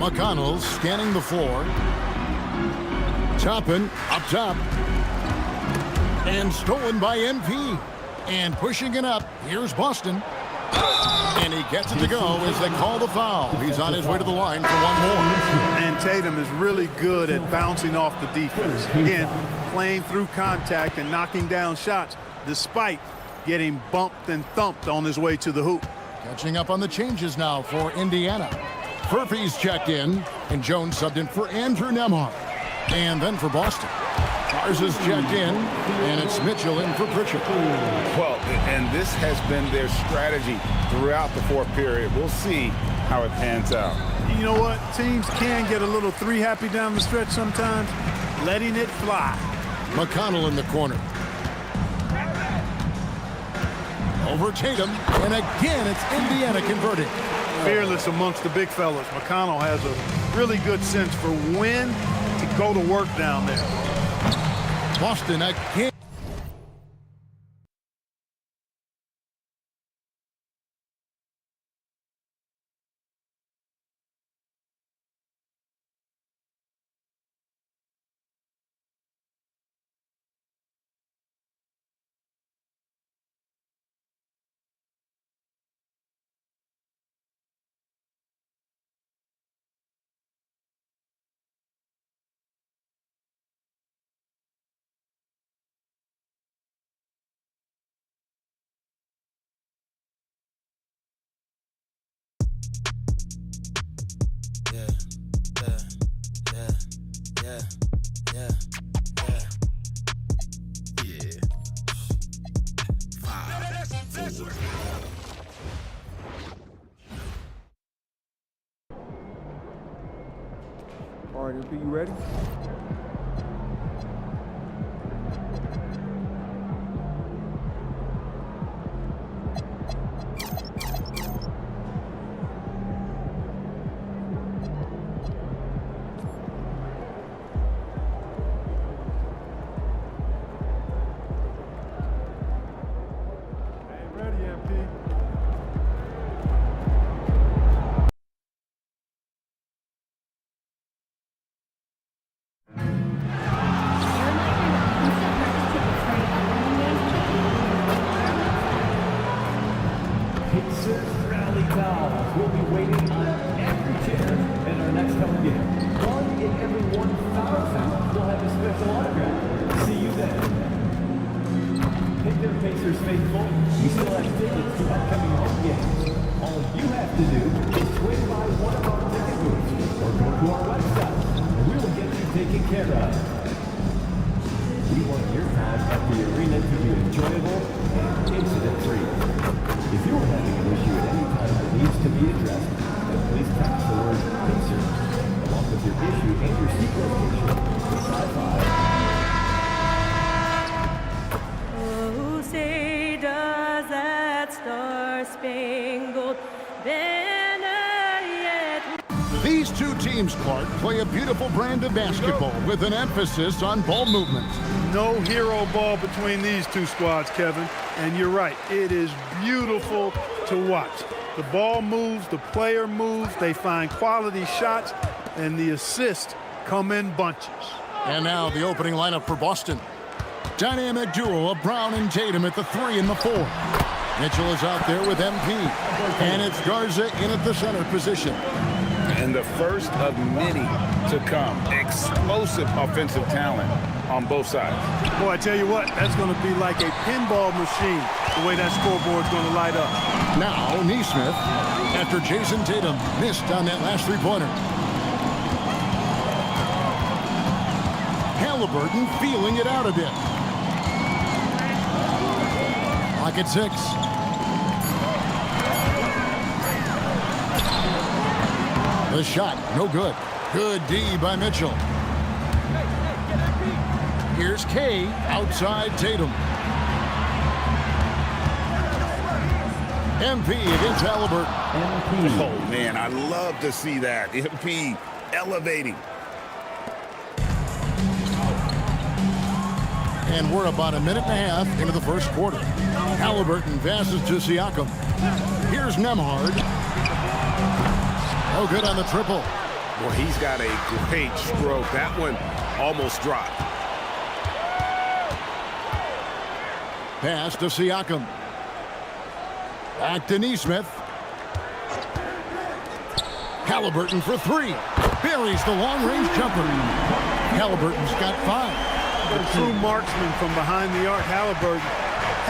Speaker 2: McConnell's scanning the floor. Toppin up top. And stolen by MP. And pushing it up, here's Boston. And he gets it to go as they call the foul. He's on his way to the line for one more.
Speaker 3: And Tatum is really good at bouncing off the defense. Again, playing through contact and knocking down shots despite getting bumped and thumped on his way to the hoop.
Speaker 2: Catching up on the changes now for Indiana. Furphy's checked in, and Jones subbed in for Andrew Nembhard. And then for Boston, Garza's checked in, and it's Mitchell in for Pritchard.
Speaker 4: Well, and this has been their strategy throughout the fourth period. We'll see how it pans out.
Speaker 3: You know what? Teams can get a little three happy down the stretch sometimes, letting it fly.
Speaker 2: McConnell in the corner. Over Tatum, and again it's Indiana converting.
Speaker 3: Fearless amongst the big fellas. McConnell has a really good sense for when to go to work down there.
Speaker 2: Boston again.
Speaker 1: All right, MP, you ready? We'll be waiting on every chair in our next home game. One in every 1,000 will have a special autograph. See you then. Pick Pacers faithful. We still have tickets to upcoming home games. All you have to do is swing by one of our ticket booths or go to our website, and we will get you taken care of. We want your time at the arena to be enjoyable and incident-free. If you are having an issue at any time that needs to be addressed, then please text the word Pacers along with your issue and your seat location to Sci-Fi.
Speaker 7: Oh, say does that star-spangled banner yet...
Speaker 2: These two teams, Clark, play a beautiful brand of basketball with an emphasis on ball movement.
Speaker 3: No hero ball between these two squads, Kevin. And you're right, it is beautiful to watch. The ball moves, the player moves, they find quality shots, and the assists come in bunches.
Speaker 2: And now the opening lineup for Boston. Dynamic duo of Brown and Tatum at the 3 and the 4. Mitchell is out there with MP. And it's Garza in at the center position.
Speaker 4: And the first of many to come. Explosive offensive talent on both sides.
Speaker 3: Boy, I tell you what, that's going to be like a pinball machine, the way that scoreboard's going to light up.
Speaker 2: Now, Neesmith, after Jason Tatum missed on that last three-pointer. Halliburton feeling it out a bit. Clock at 6. The shot, no good. Good D by Mitchell. Here's Kay outside Tatum. MP against Halliburton.
Speaker 8: Oh, man, I love to see that. MP elevating.
Speaker 2: And we're about a minute and a half into the first quarter. Halliburton passes to Siakam. Here's Nembhard. No good on the triple.
Speaker 8: Well, he's got a great stroke. That one almost dropped.
Speaker 2: Pass to Siakam. Back to Nesmith. Halliburton for three. Buries the long-range jumper. Halliburton's got 5.
Speaker 3: The true marksman from behind the arc, Halliburton,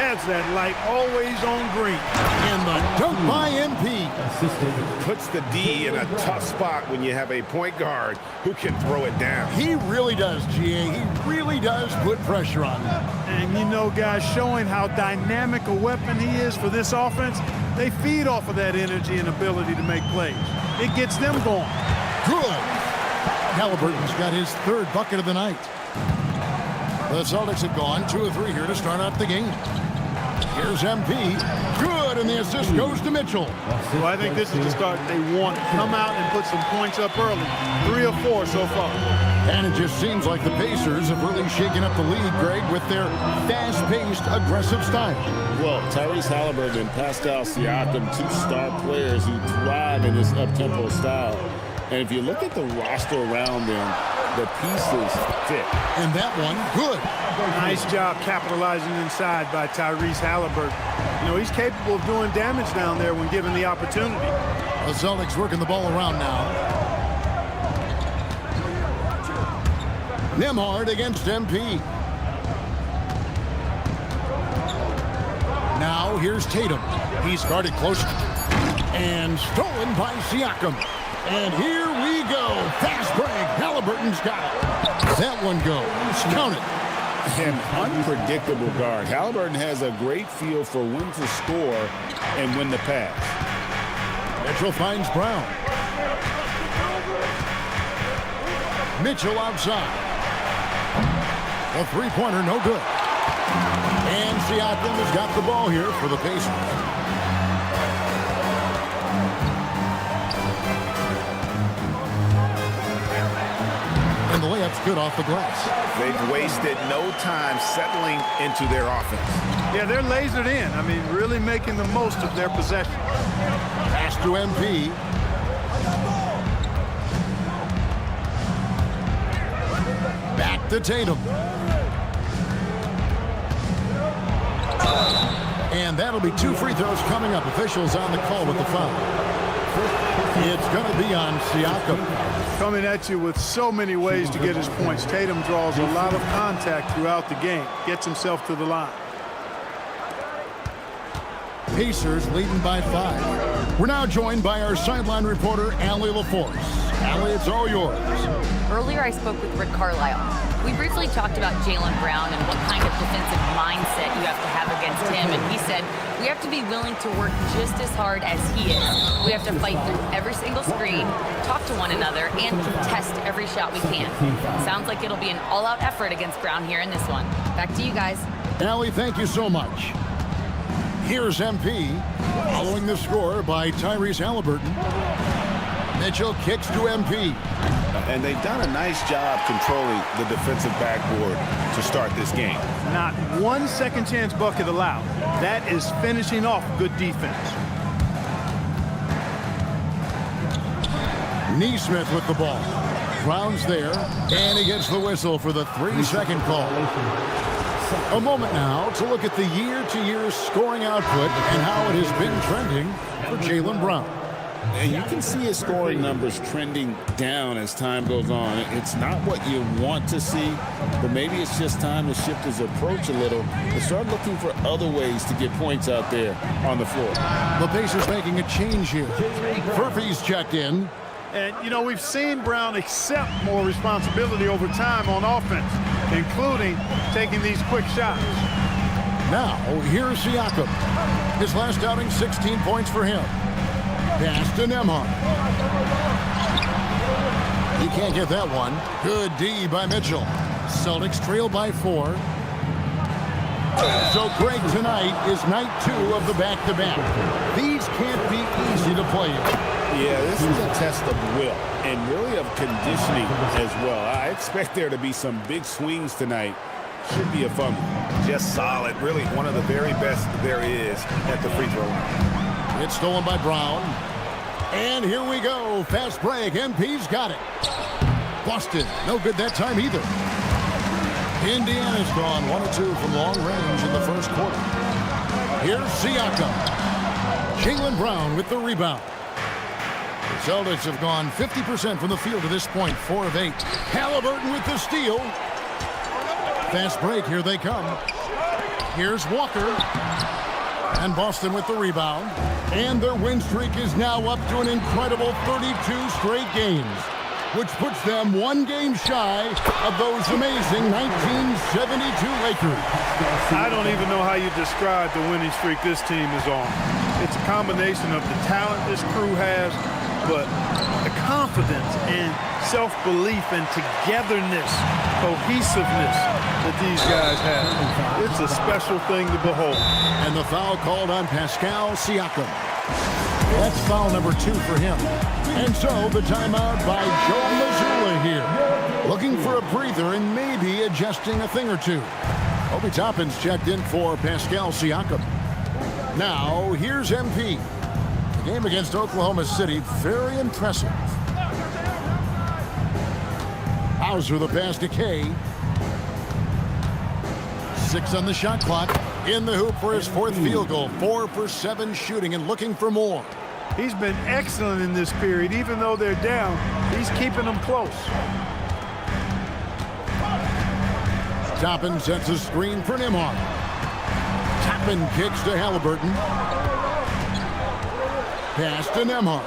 Speaker 3: has that light always on green.
Speaker 2: And the dunk by MP.
Speaker 8: Puts the D in a tough spot when you have a point guard who can throw it down.
Speaker 2: He really does, GA. He really does put pressure on them.
Speaker 3: And you know, guys, showing how dynamic a weapon he is for this offense, they feed off of that energy and ability to make plays. It gets them going.
Speaker 2: Good. Halliburton's got his 3rd bucket of the night. The Celtics have gone 2 of 3 here to start out the game. Here's MP. Good, and the assist goes to Mitchell.
Speaker 3: Well, I think this is the start they want. Come out and put some points up early. 3 or 4 so far.
Speaker 2: And it just seems like the Pacers have really shaken up the league, Greg, with their fast-paced, aggressive style.
Speaker 6: Well, Tyrese Halliburton and Pascal Siakam, 2 star players who thrive in this up-tempo style. And if you look at the roster around them, the pieces fit.
Speaker 2: And that one, good.
Speaker 3: Nice job capitalizing inside by Tyrese Halliburton. You know, he's capable of doing damage down there when given the opportunity.
Speaker 2: The Celtics working the ball around now. Nembhard against MP. Now here's Tatum. He's guarded close and stolen by Siakam. And here we go. Fast break. Halliburton's got it. That one goes. Count it.
Speaker 6: An unpredictable guard. Halliburton has a great feel for when to score and when to pass.
Speaker 2: Mitchell finds Brown. Mitchell outside. A 3-pointer, no good. And Siakam has got the ball here for the Pacers. And the layup's good off the glass.
Speaker 8: They've wasted no time settling into their offense.
Speaker 3: Yeah, they're lasered in. I mean, really making the most of their possession.
Speaker 2: Pass to MP. Back to Tatum. And that'll be 2 free throws coming up. Officials on the call with the foul. It's going to be on Siakam.
Speaker 3: Coming at you with so many ways to get his points. Tatum draws a lot of contact throughout the game. Gets himself to the line.
Speaker 2: Pacers leading by 5. We're now joined by our sideline reporter, Allie LaForce. Allie, it's all yours.
Speaker 5: Earlier, I spoke with Rick Carlisle. We briefly talked about Jaylen Brown and what kind of defensive mindset you have to have against him. And he said, we have to be willing to work just as hard as he is. We have to fight through every single screen, talk to one another, and contest every shot we can. Sounds like it'll be an all-out effort against Brown here in this one. Back to you guys.
Speaker 2: Allie, thank you so much. Here's MP, following the score by Tyrese Halliburton. Mitchell kicks to MP.
Speaker 8: And they've done a nice job controlling the defensive backboard to start this game.
Speaker 3: Not one second chance bucket allowed. That is finishing off good defense.
Speaker 2: Nesmith with the ball. Brown's there, and he gets the whistle for the 3-second call. A moment now to look at the year-to-year scoring output and how it has been trending for Jaylen Brown.
Speaker 6: And you can see his scoring numbers trending down as time goes on. It's not what you want to see, but maybe it's just time to shift his approach a little and start looking for other ways to get points out there on the floor.
Speaker 2: The Pacers making a change here. Murphy's checked in.
Speaker 3: And, you know, we've seen Brown accept more responsibility over time on offense, including taking these quick shots.
Speaker 2: Now, here's Siakam. His last outing, 16 points for him. Pass to Nembhard. He can't get that one. Good D by Mitchell. Celtics trail by 4. So Greg, tonight is night 2 of the back-to-back. These can't be easy to play in.
Speaker 6: Yeah, this is a test of will and really of conditioning as well. I expect there to be some big swings tonight. Should be a fun one.
Speaker 8: Just solid. Really one of the very best there is at the free throw line.
Speaker 2: It's stolen by Brown. And here we go. Fast break. MP's got it. Boston. No good that time either. Indiana's gone 1 of 2 from long range in the first quarter. Here's Siakam. Jaylen Brown with the rebound. The Celtics have gone 50% from the field to this point, 4 of 8. Halliburton with the steal. Fast break, here they come. Here's Walker. And Boston with the rebound. And their win streak is now up to an incredible 32 straight games, which puts them 1 game shy of those amazing 1972 Lakers.
Speaker 3: I don't even know how you describe the winning streak this team is on. It's a combination of the talent this crew has, but the confidence and self-belief and togetherness, cohesiveness that these guys have. It's a special thing to behold.
Speaker 2: And the foul called on Pascal Siakam. That's foul number 2 for him. And so the timeout by Joe Mazzulla here. Looking for a breather and maybe adjusting a thing or two. Obi Toppin's checked in for Pascal Siakam. Now, here's MP. The game against Oklahoma City, very impressive. Hauser the pass to Kay. 6 on the shot clock. In the hoop for his 4th field goal. 4 for 7 shooting and looking for more.
Speaker 3: He's been excellent in this period. Even though they're down, he's keeping them close.
Speaker 2: Toppin sets a screen for Nembhard. Toppin kicks to Halliburton. Pass to Nembhard.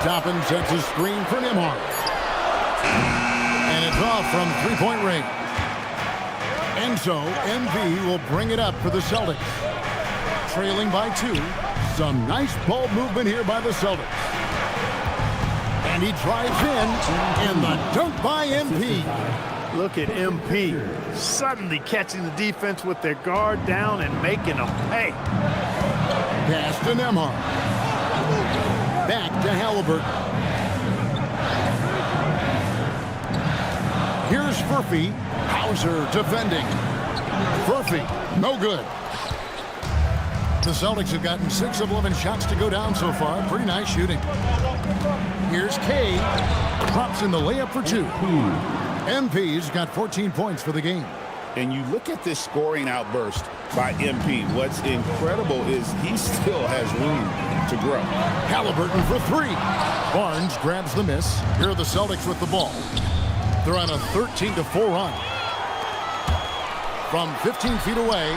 Speaker 2: Toppin sets a screen for Nembhard. And it's off from 3-point range. And so MV will bring it up for the Celtics. Trailing by 2. Some nice ball movement here by the Celtics. And he drives in, and the dunk by MP.
Speaker 3: Look at MP suddenly catching the defense with their guard down and making them pay.
Speaker 2: Pass to Nembhard. Back to Halliburton. Here's Furphy. Hauser defending. Furphy, no good. The Celtics have gotten 6 of 11 shots to go down so far. Pretty nice shooting. Here's Kay. Drops in the layup for 2. MP's got 14 points for the game.
Speaker 6: And you look at this scoring outburst by MP. What's incredible is he still has room to grow.
Speaker 2: Halliburton for 3. Barnes grabs the miss. Here are the Celtics with the ball. They're on a 13-4 run. From 15 feet away.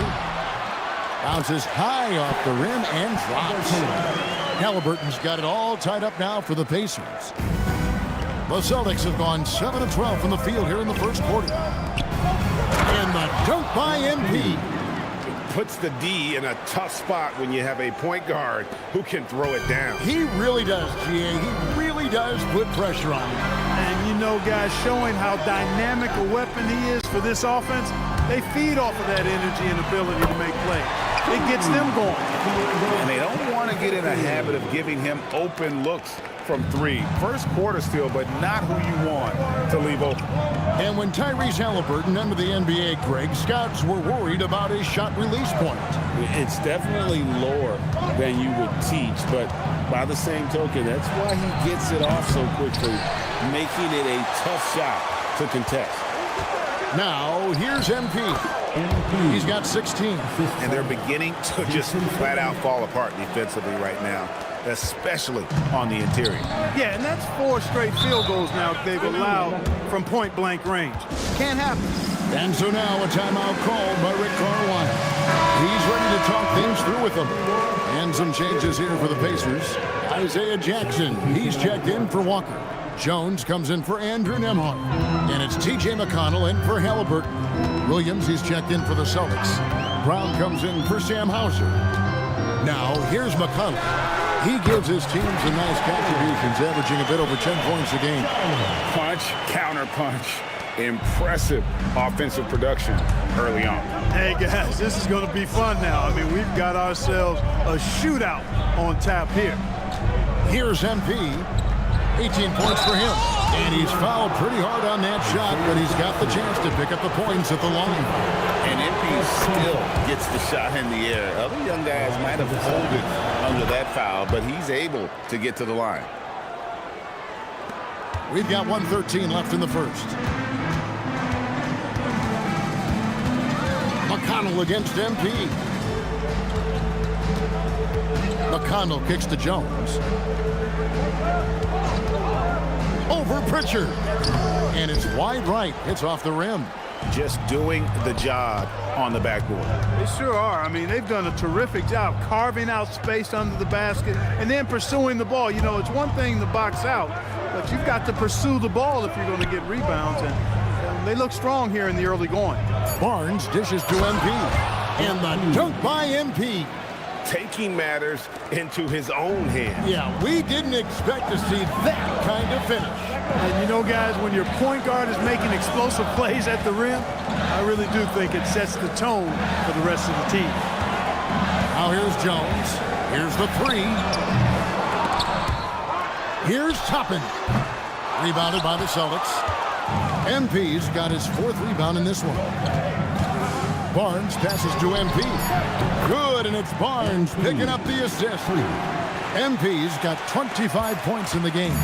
Speaker 2: Bounces high off the rim and drops. Halliburton's got it all tied up now for the Pacers. The Celtics have gone 7 of 12 from the field here in the first quarter. And the dunk by MP.
Speaker 8: Puts the D in a tough spot when you have a point guard who can throw it down.
Speaker 2: He really does, GA. He really does put pressure on him.
Speaker 3: And you know, guys, showing how dynamic a weapon he is for this offense, they feed off of that energy and ability to make plays. It gets them going.
Speaker 8: And they don't want to get in a habit of giving him open looks from 3. First quarter still, but not who you want to leave open.
Speaker 2: And when Tyrese Halliburton entered the NBA, Greg, scouts were worried about his shot release point.
Speaker 6: It's definitely lower than you would teach, but by the same token, that's why he gets it off so quickly, making it a tough shot to contest.
Speaker 2: Now, here's MP. He's got 16.
Speaker 8: And they're beginning to just flat out fall apart defensively right now, especially on the interior.
Speaker 3: Yeah, and that's 4 straight field goals now they've allowed from point-blank range. Can't happen.
Speaker 2: And so now a timeout called by Rick Carlisle. He's ready to talk things through with them. And some changes here for the Pacers. Isaiah Jackson, he's checked in for Walker. Jones comes in for Andrew Nembhard. And it's T.J. McConnell in for Halliburton. Williams, he's checked in for the Celtics. Brown comes in for Sam Hauser. Now, here's McConnell. He gives his teams a nice contributions, averaging a bit over 10 points a game.
Speaker 4: Punch, counter punch. Impressive offensive production early on.
Speaker 3: Hey, guys, this is going to be fun now. I mean, we've got ourselves a shootout on tap here.
Speaker 2: Here's MP. 18 points for him. And he's fouled pretty hard on that shot, but he's got the chance to pick up the points at the line.
Speaker 6: And MP still gets the shot in the air. Other young guys might have folded under that foul, but he's able to get to the line.
Speaker 2: We've got 1:13 left in the first. McConnell against MP. McConnell kicks to Jones. Over Pritchard. And it's wide right. It's off the rim.
Speaker 8: Just doing the job on the backboard.
Speaker 3: They sure are. I mean, they've done a terrific job carving out space under the basket and then pursuing the ball. You know, it's one thing to box out, but you've got to pursue the ball if you're going to get rebounds. And they look strong here in the early going.
Speaker 2: Barnes dishes to MP. And the dunk by MP.
Speaker 8: Taking matters into his own hands.
Speaker 2: Yeah, we didn't expect to see that kind of finish.
Speaker 3: And you know, guys, when your point guard is making explosive plays at the rim, I really do think it sets the tone for the rest of the team.
Speaker 2: Now here's Jones. Here's the three. Here's Toppin. Rebounded by the Celtics. MP's got his fourth rebound in this one. Barnes passes to MP. Good, and it's Barnes picking up the assist. MP's got 25 points in the game.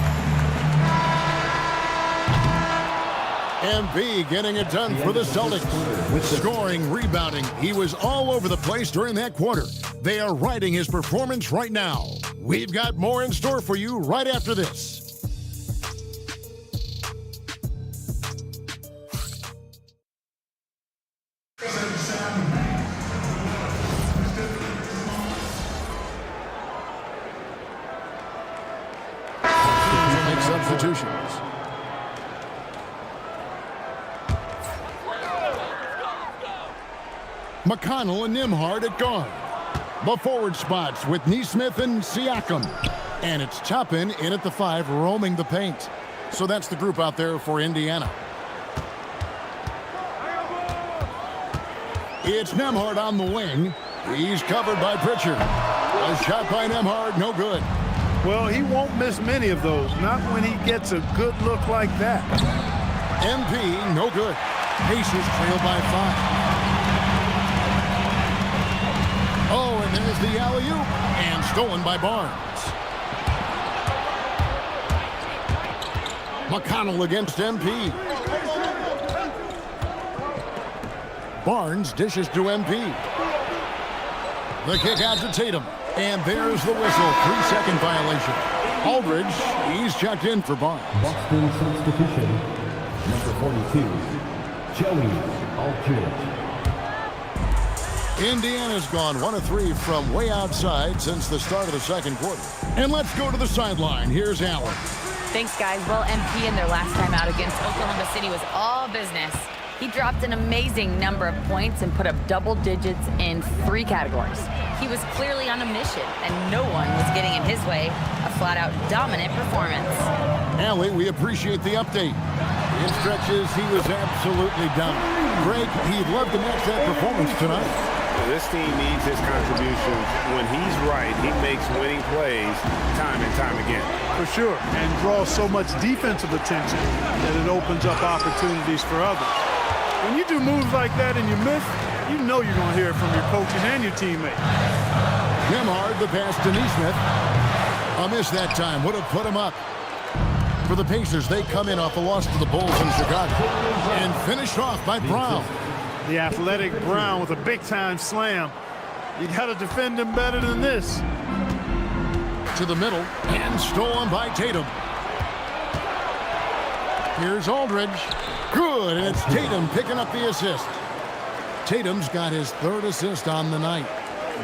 Speaker 2: MP getting it done for the Celtics. Scoring, rebounding. He was all over the place during that quarter. They are riding his performance right now. We've got more in store for you right after this. Substitutions. McConnell and Nembhard at guard. The forward spots with Nesmith and Siakam. And it's Toppin in at the 5, roaming the paint. So that's the group out there for Indiana. It's Nembhard on the wing. He's covered by Pritchard. A shot by Nembhard, no good.
Speaker 3: Well, he won't miss many of those, not when he gets a good look like that.
Speaker 2: MP, no good. Pacers trail by 5. Oh, and there's the alley-oop, and stolen by Barnes. McConnell against MP. Barnes dishes to MP. The kick out to Tatum. And there's the whistle. 3-second violation. Aldridge, he's checked in for Barnes.
Speaker 1: Boston substitution. Number 42, Joey Aldridge.
Speaker 2: Indiana's gone 1 of 3 from way outside since the start of the second quarter. And let's go to the sideline. Here's Allen.
Speaker 5: Thanks, guys. Well, MP in their last time out against Oklahoma City was all business. He dropped an amazing number of points and put up double digits in 3 categories. He was clearly on a mission, and no one was getting in his way. A flat-out dominant performance.
Speaker 2: Allie, we appreciate the update. In stretches, he was absolutely dominant. Greg, he'd love to match that performance tonight.
Speaker 8: This team needs his contributions. When he's right, he makes winning plays time and time again.
Speaker 3: For sure, and draws so much defensive attention that it opens up opportunities for others. When you do moves like that and you miss, you know you're going to hear it from your coaches and your teammates.
Speaker 2: Nembhard, the pass to Nesmith. A miss that time would have put him up. For the Pacers, they come in off a loss to the Bulls in Chicago. And finished off by Brown.
Speaker 3: The athletic Brown with a big-time slam. You got to defend him better than this.
Speaker 2: To the middle, and stolen by Tatum. Here's Aldridge. Good, and it's Tatum picking up the assist. Tatum's got his 3rd assist on the night.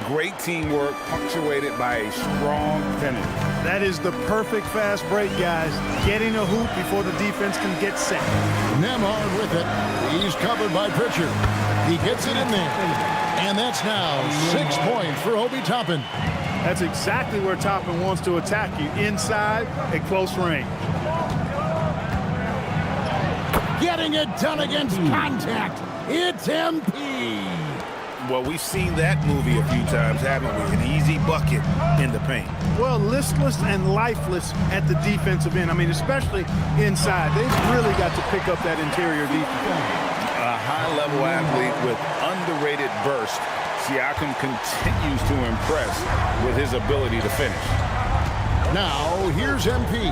Speaker 8: Great teamwork punctuated by a strong finish.
Speaker 3: That is the perfect fast break, guys. Getting a hoop before the defense can get set.
Speaker 2: Nembhard with it. He's covered by Pritchard. He gets it in there. And And that's now 6 points for Obi Toppin.
Speaker 3: That's exactly where Toppin wants to attack you, inside at close range.
Speaker 2: Getting it done against contact. It's MP.
Speaker 8: Well, we've seen that movie a few times, haven't we? An easy bucket in the paint.
Speaker 3: Well, listless and lifeless at the defensive end. I mean, especially inside. They've really got to pick up that interior defense.
Speaker 8: A high-level athlete with underrated burst. Siakam continues to impress with his ability to finish.
Speaker 2: Now, here's MP.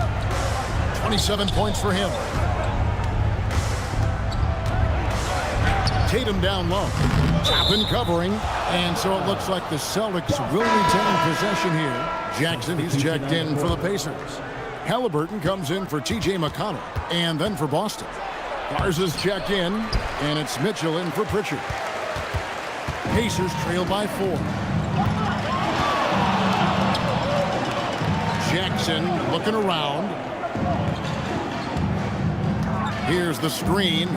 Speaker 2: 27 points for him. Tatum down low. Toppin covering. And so it looks like the Celtics will retain possession here. Jackson, he's checked in for the Pacers. Halliburton comes in for T.J. McConnell. And then for Boston. Garza's checked in. And it's Mitchell in for Pritchard. Pacers trail by 4. Jackson looking around. Here's the screen.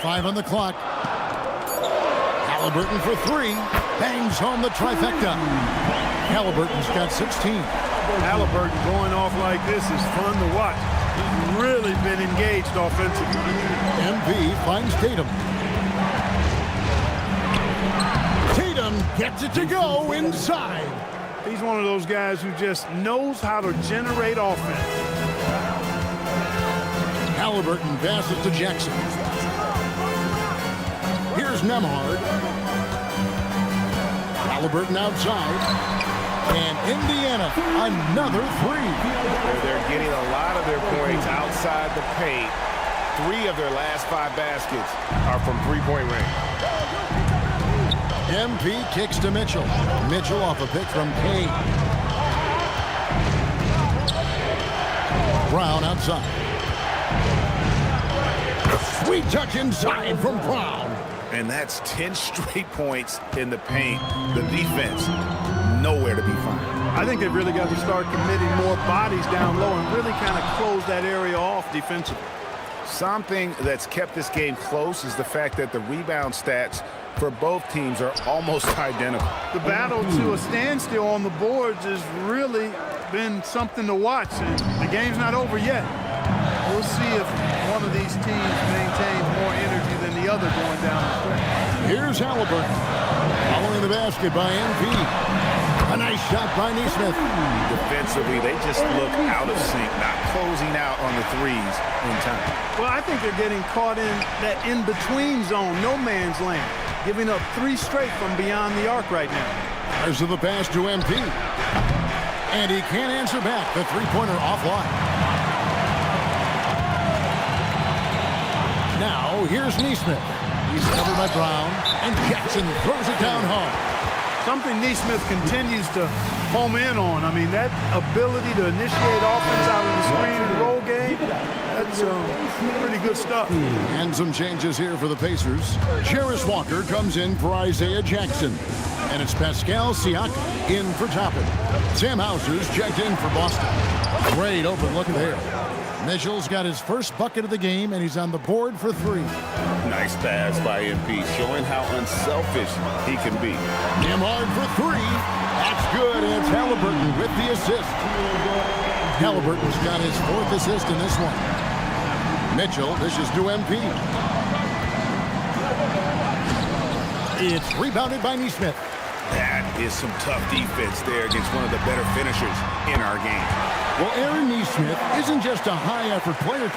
Speaker 2: 5 on the clock. Halliburton for 3. Bangs home the trifecta. Halliburton's got 16.
Speaker 3: Halliburton going off like this is fun to watch. He's really been engaged offensively.
Speaker 2: MP finds Tatum. Tatum gets it to go inside.
Speaker 3: He's one of those guys who just knows how to generate offense.
Speaker 2: Halliburton passes to Jackson. Here's Nemhard. Halliburton outside. And Indiana, another 3.
Speaker 8: They're getting a lot of their points outside the paint. 3 of their last 5 baskets are from three-point range.
Speaker 2: MP kicks to Mitchell. Mitchell off a pick from Kane. Brown outside. Sweet touch inside from Brown.
Speaker 8: And that's 10 straight points in the paint. The defense, nowhere to be found.
Speaker 3: I think they've really got to start committing more bodies down low and really kind of close that area off defensively.
Speaker 8: Something that's kept this game close is the fact that the rebound stats for both teams are almost identical.
Speaker 3: The battle to a standstill on the boards has really been something to watch, and the game's not over yet. We'll see if one of these teams maintains more energy than the other going down the stretch.
Speaker 2: Here's Halliburton. Following the basket by MP. A nice shot by Neesmith.
Speaker 8: Defensively, they just look out of sync, not closing out on the threes in time.
Speaker 3: Well, I think they're getting caught in that in-between zone, no man's land, giving up 3 straight from beyond the arc right now.
Speaker 2: There's the pass to MP. And he can't answer back. The three-pointer offline. Now, here's Neesmith. He's covered by Brown. And Jackson throws it down hard.
Speaker 3: Something Neesmith continues to home in on. I mean, that ability to initiate offense out of the screen and roll game, that's pretty good stuff.
Speaker 2: And some changes here for the Pacers. Jarris Walker comes in for Isaiah Jackson. And it's Pascal Siakam in for Toppin. Sam Hauser's checked in for Boston. Great open look there. Mitchell's got his first bucket of the game, and he's on the board for 3.
Speaker 8: Nice pass by MP, showing how unselfish he can be.
Speaker 2: Nemhard for 3. That's good, and it's Halliburton with the assist. Halliburton's got his 4th assist in this one. Mitchell dishes to MP. It's rebounded by Neesmith.
Speaker 8: That is some tough defense there against one of the better finishers in our game.
Speaker 2: Well, Aaron Neesmith isn't just a high-effort player.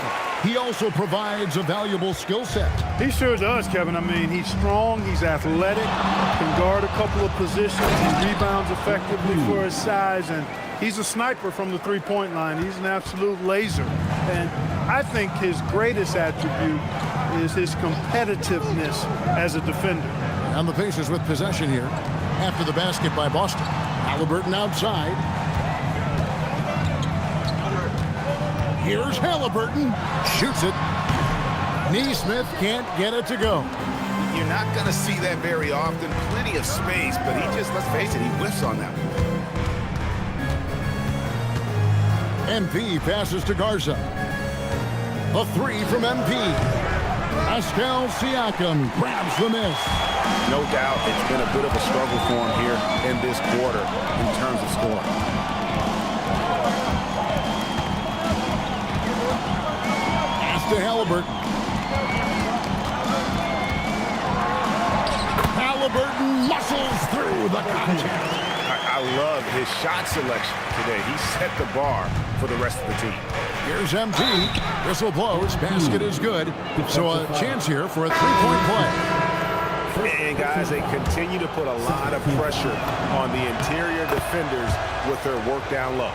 Speaker 2: He also provides a valuable skill set.
Speaker 3: He sure does, Kevin. I mean, he's strong, he's athletic, can guard a couple of positions, he rebounds effectively for his size, and he's a sniper from the three-point line. He's an absolute laser. And I think his greatest attribute is his competitiveness as a defender.
Speaker 2: And the Pacers with possession here after the basket by Boston. Halliburton outside. Here's Halliburton. Shoots it. Neesmith can't get it to go.
Speaker 8: You're not going to see that very often. Plenty of space, but he just, let's face it, he whiffs on that one.
Speaker 2: MP passes to Garza. The 3 from MP. Pascal Siakam grabs the miss.
Speaker 8: No doubt it's been a bit of a struggle for him here in this quarter in terms of scoring.
Speaker 2: Pass to Halliburton. Halliburton muscles through the contact.
Speaker 8: I love his shot selection today. He set the bar for the rest of the team.
Speaker 2: Here's MT. Whistle blows. Basket is good. So a chance here for a three-point play.
Speaker 8: And guys, they continue to put a lot of pressure on the interior defenders with their work down low.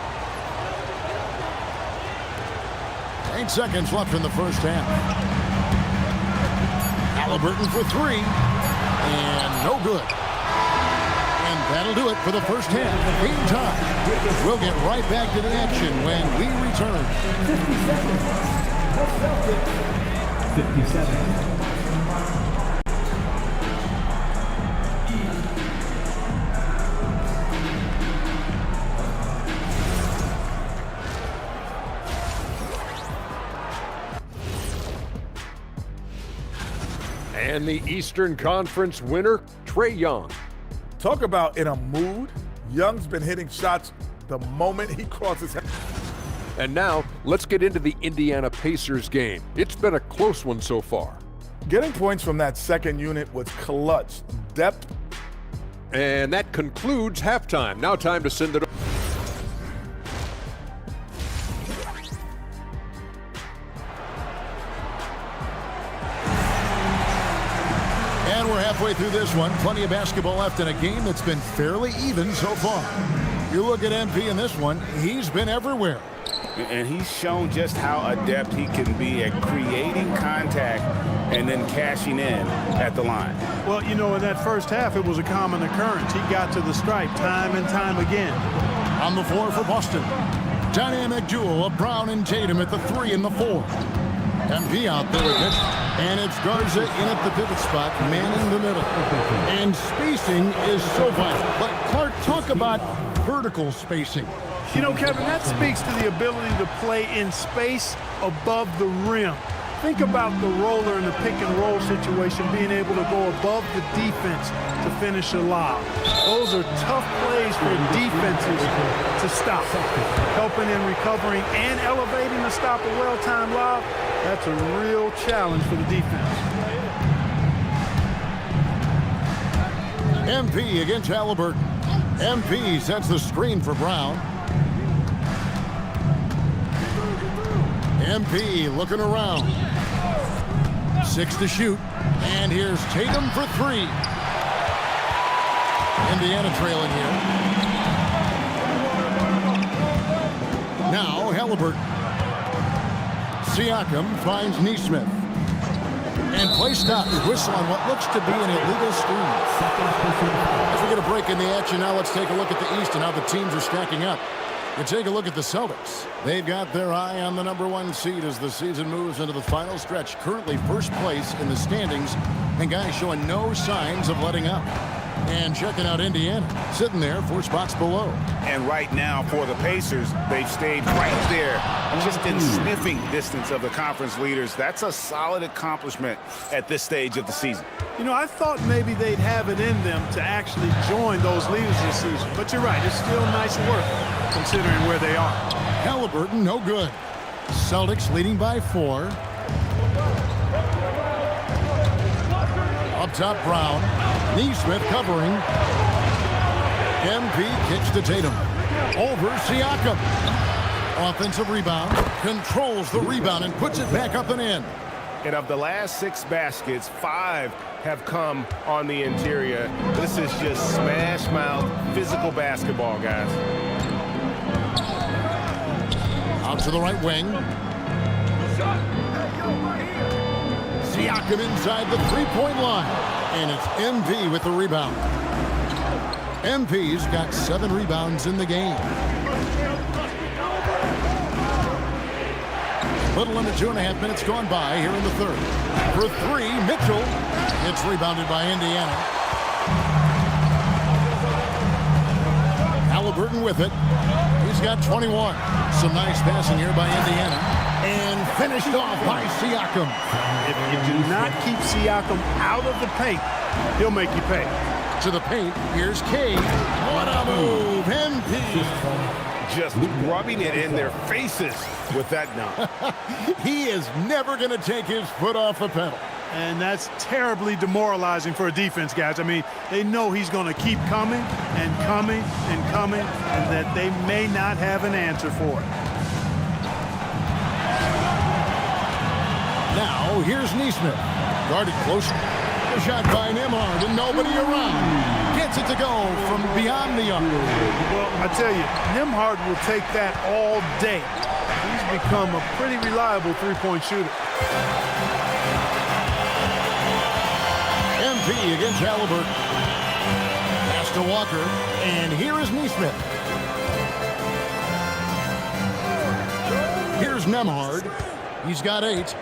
Speaker 2: 8 seconds left in the first half. Halliburton for three. And no good. And that'll do it for the first half. Game time. We'll get right back to the action when we return.
Speaker 1: 57.
Speaker 9: And the Eastern Conference winner, Trae Young.
Speaker 10: Talk about in a mood. Young's been hitting shots the moment he crosses.
Speaker 9: And now, let's get into the Indiana Pacers game. It's been a close one so far.
Speaker 10: Getting points from that second unit was clutch. Depth.
Speaker 9: And that concludes halftime. Now time to send it over.
Speaker 2: And we're halfway through this one. Plenty of basketball left in a game that's been fairly even so far. You look at MP in this one, he's been everywhere.
Speaker 8: And he's shown just how adept he can be at creating contact and then cashing in at the line.
Speaker 3: Well, you know, in that first half, it was a common occurrence. He got to the stripe time and time again.
Speaker 2: On the floor for Boston. Dynamic duo of Brown and Tatum at the 3 and the 4. MP out there with it. And it's Garza in at the pivot spot, manning the middle. And spacing is so vital. But Clark, talk about vertical spacing.
Speaker 3: You know, Kevin, that speaks to the ability to play in space above the rim. Think about the roller in the pick and roll situation, being able to go above the defense to finish a lob. Those are tough plays for defenses to stop. Helping in recovering and elevating to stop a well-timed lob, that's a real challenge for the defense.
Speaker 2: MP against Halliburton. MP sets the screen for Brown. MP looking around. 6 to shoot. And here's Tatum for 3. Indiana trailing here. Now Halliburton. Siakam finds Nesmith. And play stops. Whistle on what looks to be an illegal screen. As we get a break in the action now, let's take a look at the East and how the teams are stacking up. You take a look at the Celtics. They've got their eye on the #1 seed as the season moves into the final stretch. Currently first place in the standings, and guys showing no signs of letting up. And checking out Indiana, sitting there 4 spots below.
Speaker 8: And right now for the Pacers, they've stayed right there, just in sniffing distance of the conference leaders. That's a solid accomplishment at this stage of the season.
Speaker 3: You know, I thought maybe they'd have it in them to actually join those leaders this season. But you're right, it's still nice work considering where they are.
Speaker 2: Halliburton, no good. Celtics leading by 4. Up top, Brown. Nesmith covering. MP kicks to Tatum. Over Siakam. Offensive rebound. Controls the rebound and puts it back up and in.
Speaker 8: And of the last 6 baskets, 5 have come on the interior. This is just smash mouth, physical basketball, guys.
Speaker 2: Out to the right wing. Siakam inside the 3-point line. And it's MP with the rebound. MP's got 7 rebounds in the game. Little under 2.5 minutes gone by here in the third. For 3, Mitchell. It's rebounded by Indiana. Halliburton with it. He's got 21. Some nice passing here by Indiana. And finished off by Siakam.
Speaker 3: If you do not keep Siakam out of the paint, he'll make you pay.
Speaker 2: To the paint, here's Cade. What a move, MP.
Speaker 8: Just rubbing it in their faces with that dunk.
Speaker 2: He is never going to take his foot off the pedal.
Speaker 3: And that's terribly demoralizing for a defense, guys. I mean, they know he's going to keep coming and coming and coming, and that they may not have an answer for it.
Speaker 2: Now, here's Neesmith. Guarded close. A shot by Nembhard and nobody around. Gets it to go from beyond the arc.
Speaker 3: Well, I tell you, Nembhard will take that all day. He's become a pretty reliable three-point shooter.
Speaker 2: MP against Halliburton. Pass to Walker, and here is Neesmith. Here's Nembhard. He's got 8.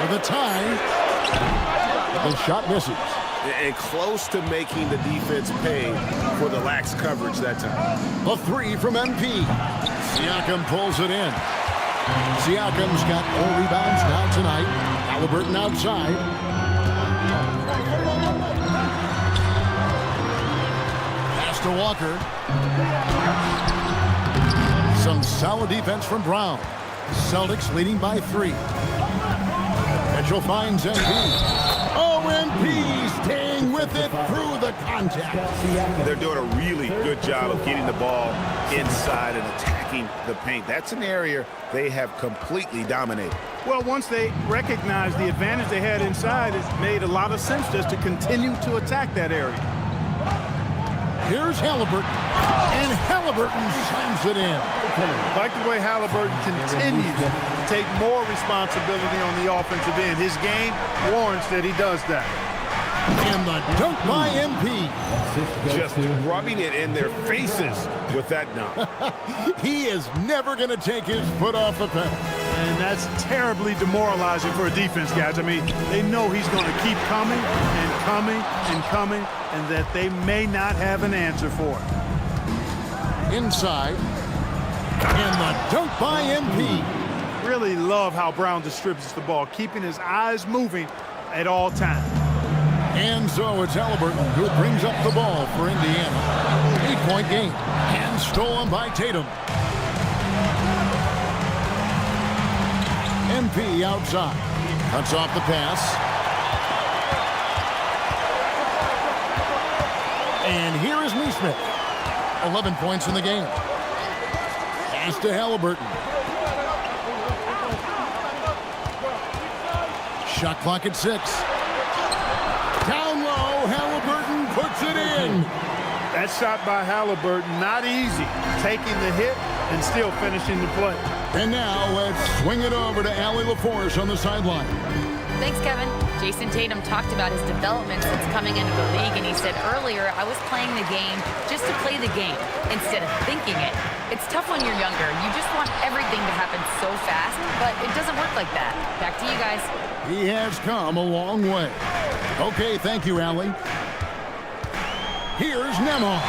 Speaker 2: For the tie, the shot misses.
Speaker 8: And close to making the defense pay for the lax coverage that time.
Speaker 2: A 3 from MP. Siakam pulls it in. Siakam's got 4 rebounds now tonight. Halliburton outside. Pass to Walker. Some solid defense from Brown. Celtics leading by 3. Mitchell finds MP. Oh, MP staying with it through the contact.
Speaker 8: They're doing a really good job of getting the ball inside and attacking the paint. That's an area they have completely dominated.
Speaker 3: Well, once they recognized the advantage they had inside, it made a lot of sense just to continue to attack that area.
Speaker 2: Here's Halliburton, and Halliburton slams it in.
Speaker 3: I like the way Halliburton continues to take more responsibility on the offensive end. His game warrants that he does that.
Speaker 2: And the dunk by MP.
Speaker 8: Just rubbing it in their faces with that dunk.
Speaker 2: He is never going to take his foot off the pedal.
Speaker 3: And that's terribly demoralizing for a defense, guys. I mean, they know he's going to keep coming and coming and coming, and that they may not have an answer for it.
Speaker 2: Inside. And the dunk by MP.
Speaker 3: Really love how Brown distributes the ball, keeping his eyes moving at all times.
Speaker 2: And so it's Halliburton who brings up the ball for Indiana. 8-point game. And stolen by Tatum. MP outside. Cuts off the pass. And here is Neesmith. 11 points in the game. Pass to Halliburton. Shot clock at 6. Down low, Halliburton puts it in.
Speaker 3: That shot by Halliburton, not easy. Taking the hit and still finishing the play.
Speaker 2: And now let's swing it over to Allie LaForce on the sideline.
Speaker 5: Thanks, Kevin. Jason Tatum talked about his development since coming into the league, and he said earlier, I was playing the game just to play the game instead of thinking it. It's tough when you're younger. You just want everything to happen so fast, but it doesn't work like that. Back to you guys.
Speaker 2: He has come a long way. Okay, thank you, Allie. Here's Nembhard.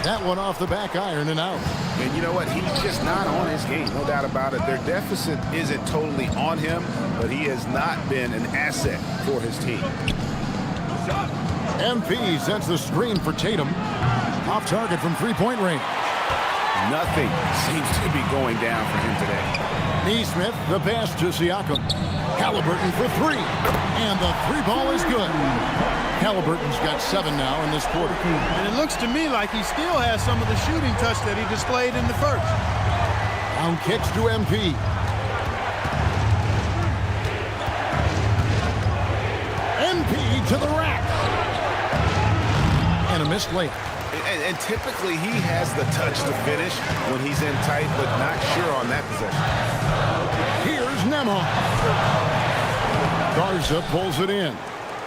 Speaker 2: That one off the back iron and out.
Speaker 8: And you know what? He's just not on his game, no doubt about it. Their deficit isn't totally on him, but he has not been an asset for his team.
Speaker 2: MP sets the screen for Tatum. Off target from three-point range.
Speaker 8: Nothing seems to be going down for him today.
Speaker 2: Neesmith, the pass to Siakam. Halliburton for 3. And the 3 ball is good. Halliburton's got 7 now in this quarter.
Speaker 3: And it looks to me like he still has some of the shooting touch that he displayed in the first.
Speaker 2: Down kicks to MP. MP to the rack. And a missed layup.
Speaker 8: And typically he has the touch to finish when he's in tight, but not sure on that possession.
Speaker 2: Here's Nembhard. Garza pulls it in.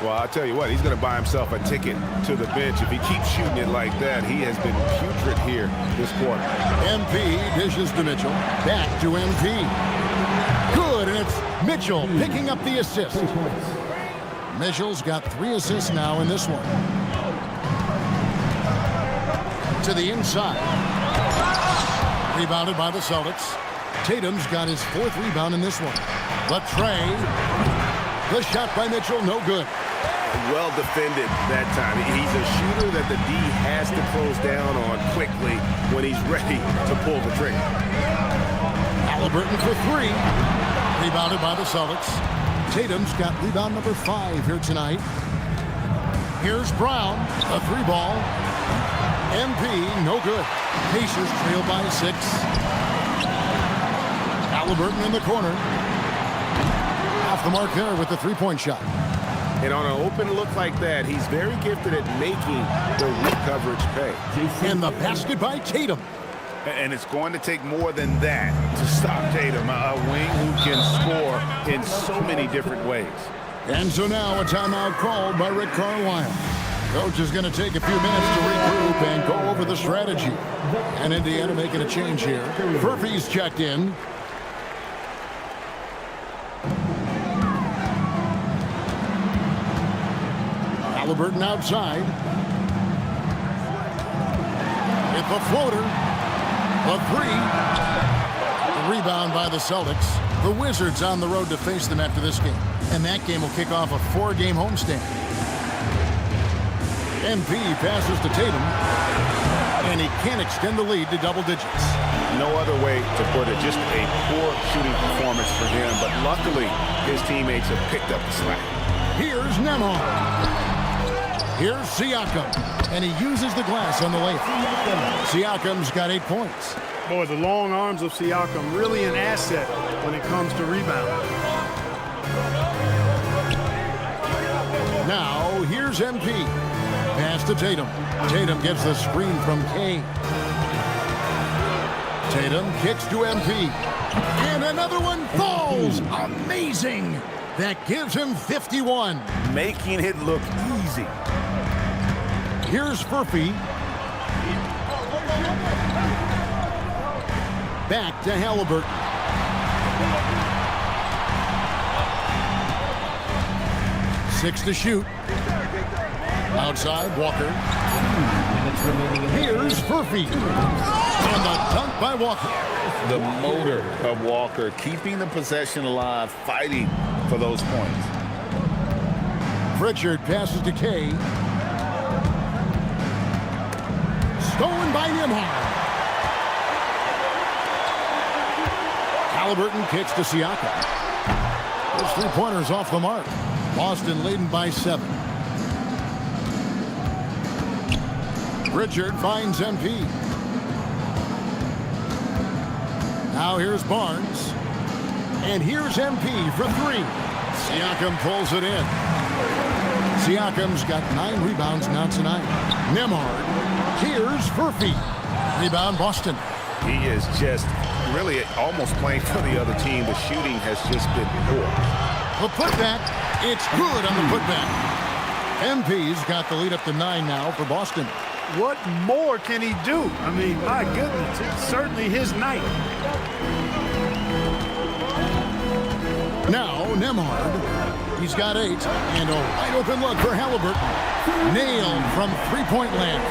Speaker 8: Well, I'll tell you what, he's going to buy himself a ticket to the bench. If he keeps shooting it like that, he has been putrid here this quarter.
Speaker 2: MP dishes to Mitchell. Back to MP. Good, and it's Mitchell picking up the assist. Mitchell's got 3 assists now in this one. To the inside. Rebounded by the Celtics. Tatum's got his 4th rebound in this one. Latrey. The shot by Mitchell, no good.
Speaker 8: Well defended that time. He's a shooter that the D has to close down on quickly when he's ready to pull the trigger.
Speaker 2: Halliburton for three. Rebounded by the Celtics. Tatum's got rebound number 5 here tonight. Here's Brown, a 3-ball. MP, no good. Pacers trail by 6. Halliburton in the corner. Off the mark there with the 3-point shot.
Speaker 8: And on an open look like that, he's very gifted at making the weak coverage pay.
Speaker 2: And the basket by Tatum.
Speaker 8: And it's going to take more than that to stop Tatum, a wing who can score in so many different ways.
Speaker 2: And so now a timeout called by Rick Carlisle. Coach is going to take a few minutes to regroup and go over the strategy. And Indiana making a change here. Furphy's checked in. Halliburton outside. With the floater. A 3. The rebound by the Celtics. The Wizards on the road to face them after this game. And that game will kick off a 4-game homestand. MP passes to Tatum. And he can't extend the lead to double digits.
Speaker 8: No other way to put it. Just a poor shooting performance for him. But luckily, his teammates have picked up the slack.
Speaker 2: Here's Nemhard. Here's Siakam. And he uses the glass on the layup. Siakam's got 8 points.
Speaker 3: Boy, the long arms of Siakam really an asset when it comes to rebound.
Speaker 2: Now, here's MP. Pass to Tatum. Tatum gets the screen from Kane. Tatum kicks to MP. And another one falls. Amazing. That gives him 51.
Speaker 8: Making it look easy.
Speaker 2: Here's Furphy. Back to Halliburton. Six to shoot. Outside, Walker. Here's Furphy. And the dunk by Walker.
Speaker 6: The motor of Walker, keeping the possession alive, fighting for those points.
Speaker 2: Pritchard passes to Kay. Stolen by Nemhard. Halliburton kicks to Siakam. Those 3-pointers off the mark. Boston leading by 7. Pritchard finds MP. Now here's Barnes. And here's MP for 3. Siakam pulls it in. Siakam's got 9 rebounds now tonight. Nemhard. Here's Furphy. Rebound Boston.
Speaker 8: He is just really almost playing for the other team. The shooting has just been poor.
Speaker 2: The putback. It's good on the putback. MP's got the lead up to 9 now for Boston.
Speaker 3: What more can he do? I mean, my goodness, it's certainly his night.
Speaker 2: Now, Nemhard. He's got 8. And a wide open look for Halliburton. Nailed from 3-point land.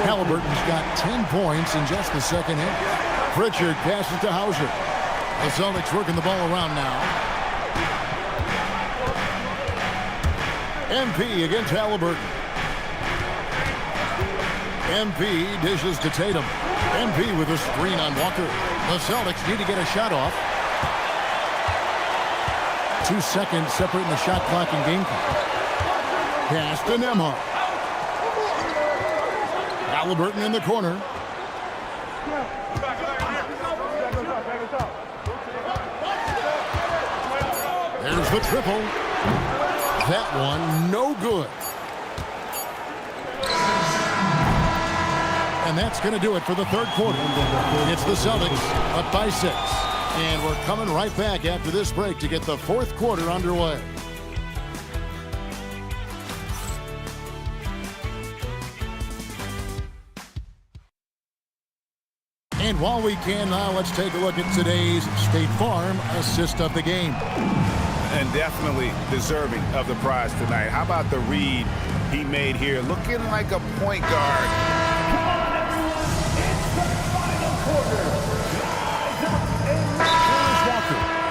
Speaker 2: Halliburton's got 10 points in just the second half. Pritchard passes to Hauser. The Celtics working the ball around now. MP against Halliburton. MP dishes to Tatum. MP with a screen on Walker. The Celtics need to get a shot off. 2 seconds separating the shot clock and game clock. Pass to Nemhard. Halliburton in the corner. There's the triple. That one, no good. And that's going to do it for the third quarter. It's the Celtics up by 6. And we're coming right back after this break to get the fourth quarter underway. And while we can now, let's take a look at today's State Farm assist of the game.
Speaker 8: And definitely deserving of the prize tonight. How about the read he made here? Looking like a point guard.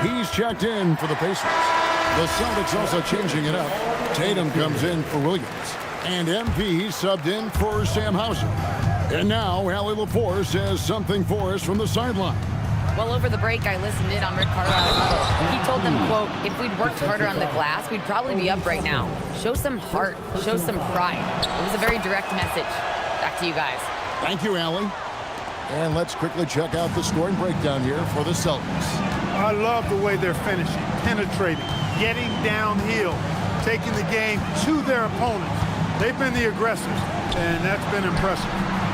Speaker 2: He's checked in for the Pacers. The Celtics also changing it up. Tatum comes in for Williams. And MP subbed in for Sam Hauser. And now Allie LaForce says something for us from the sideline.
Speaker 5: Well, over the break, I listened in on Rick Carlisle's huddle. He told them, quote, if we'd worked harder on the glass, we'd probably be up right now. Show some heart. Show some pride. It was a very direct message. Back to you guys.
Speaker 2: Thank you, Allie. And let's quickly check out the scoring breakdown here for the Celtics.
Speaker 3: I love the way they're finishing, penetrating, getting downhill, taking the game to their opponents. They've been the aggressors, and that's been impressive.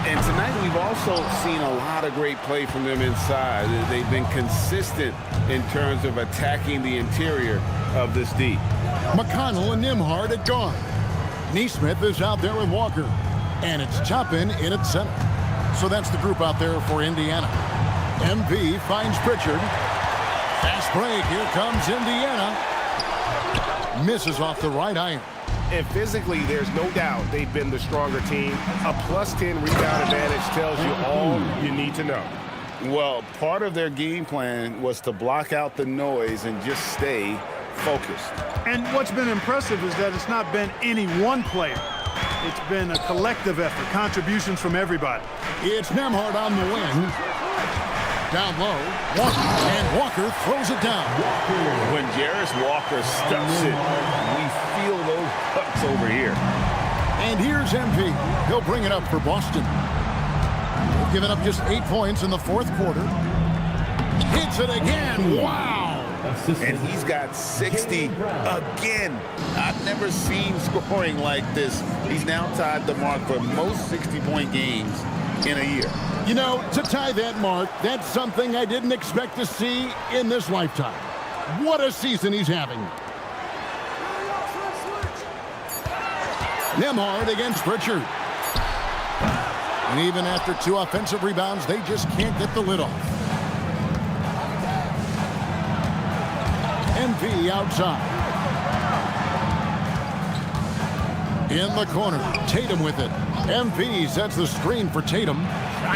Speaker 8: And tonight we've also seen a lot of great play from them inside. They've been consistent in terms of attacking the interior of this D.
Speaker 2: McConnell and Nembhard at guard. Neesmith is out there with Walker. And it's Toppin in at center. So that's the group out there for Indiana. MV finds Pritchard. Fast break. Here comes Indiana. Misses off the right iron.
Speaker 8: And physically, there's no doubt they've been the stronger team. A +10 rebound advantage tells you all you need to know.
Speaker 6: Well, part of their game plan was to block out the noise and just stay focused.
Speaker 3: And what's been impressive is that it's not been any one player. It's been a collective effort, contributions from everybody.
Speaker 2: It's Nembhard on the wing. Down low, Walker, and Walker throws it down.
Speaker 8: When Jarris Walker stuffs it, we feel those cuts over here.
Speaker 2: And here's MP. He'll bring it up for Boston. They've given up just 8 points in the fourth quarter. Hits it again. Wow.
Speaker 6: And he's got 60 again. I've never seen scoring like this. He's now tied the mark for most 60-point games in a year.
Speaker 2: You know, to tie that mark, that's something I didn't expect to see in this lifetime. What a season he's having. Nembhard against Pritchard. And even after 2 offensive rebounds, they just can't get the lid off. MP outside. In the corner, Tatum with it. MP sets the screen for Tatum.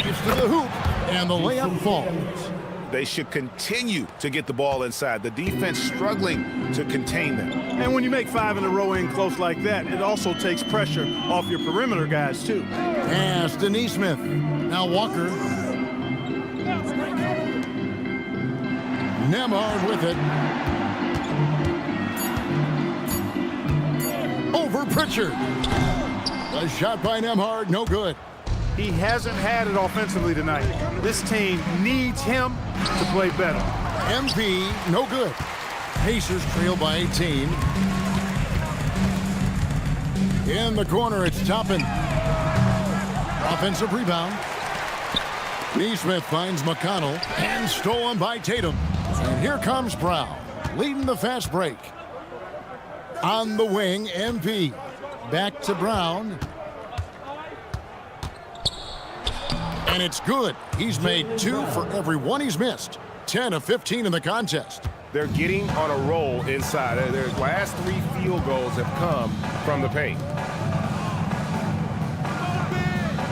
Speaker 2: Gets to the hoop, and the layup falls.
Speaker 8: They should continue to get the ball inside. The defense struggling to contain them.
Speaker 3: And when you make 5 in a row in close like that, it also takes pressure off your perimeter guys, too.
Speaker 2: Pass to Neesmith. Now Walker. Nembhard with it. Over Pritchard. A shot by Nembhard, no good.
Speaker 3: He hasn't had it offensively tonight. This team needs him to play better.
Speaker 2: MP, no good. Pacers trail by 18. In the corner, it's Toppin. Offensive rebound. Neesmith finds McConnell, and stolen by Tatum. And here comes Brown, leading the fast break. On the wing, MP. Back to Brown. And it's good. He's made 2 for every 1 he's missed. 10 of 15 in the contest.
Speaker 8: They're getting on a roll inside. Their last 3 field goals have come from the paint.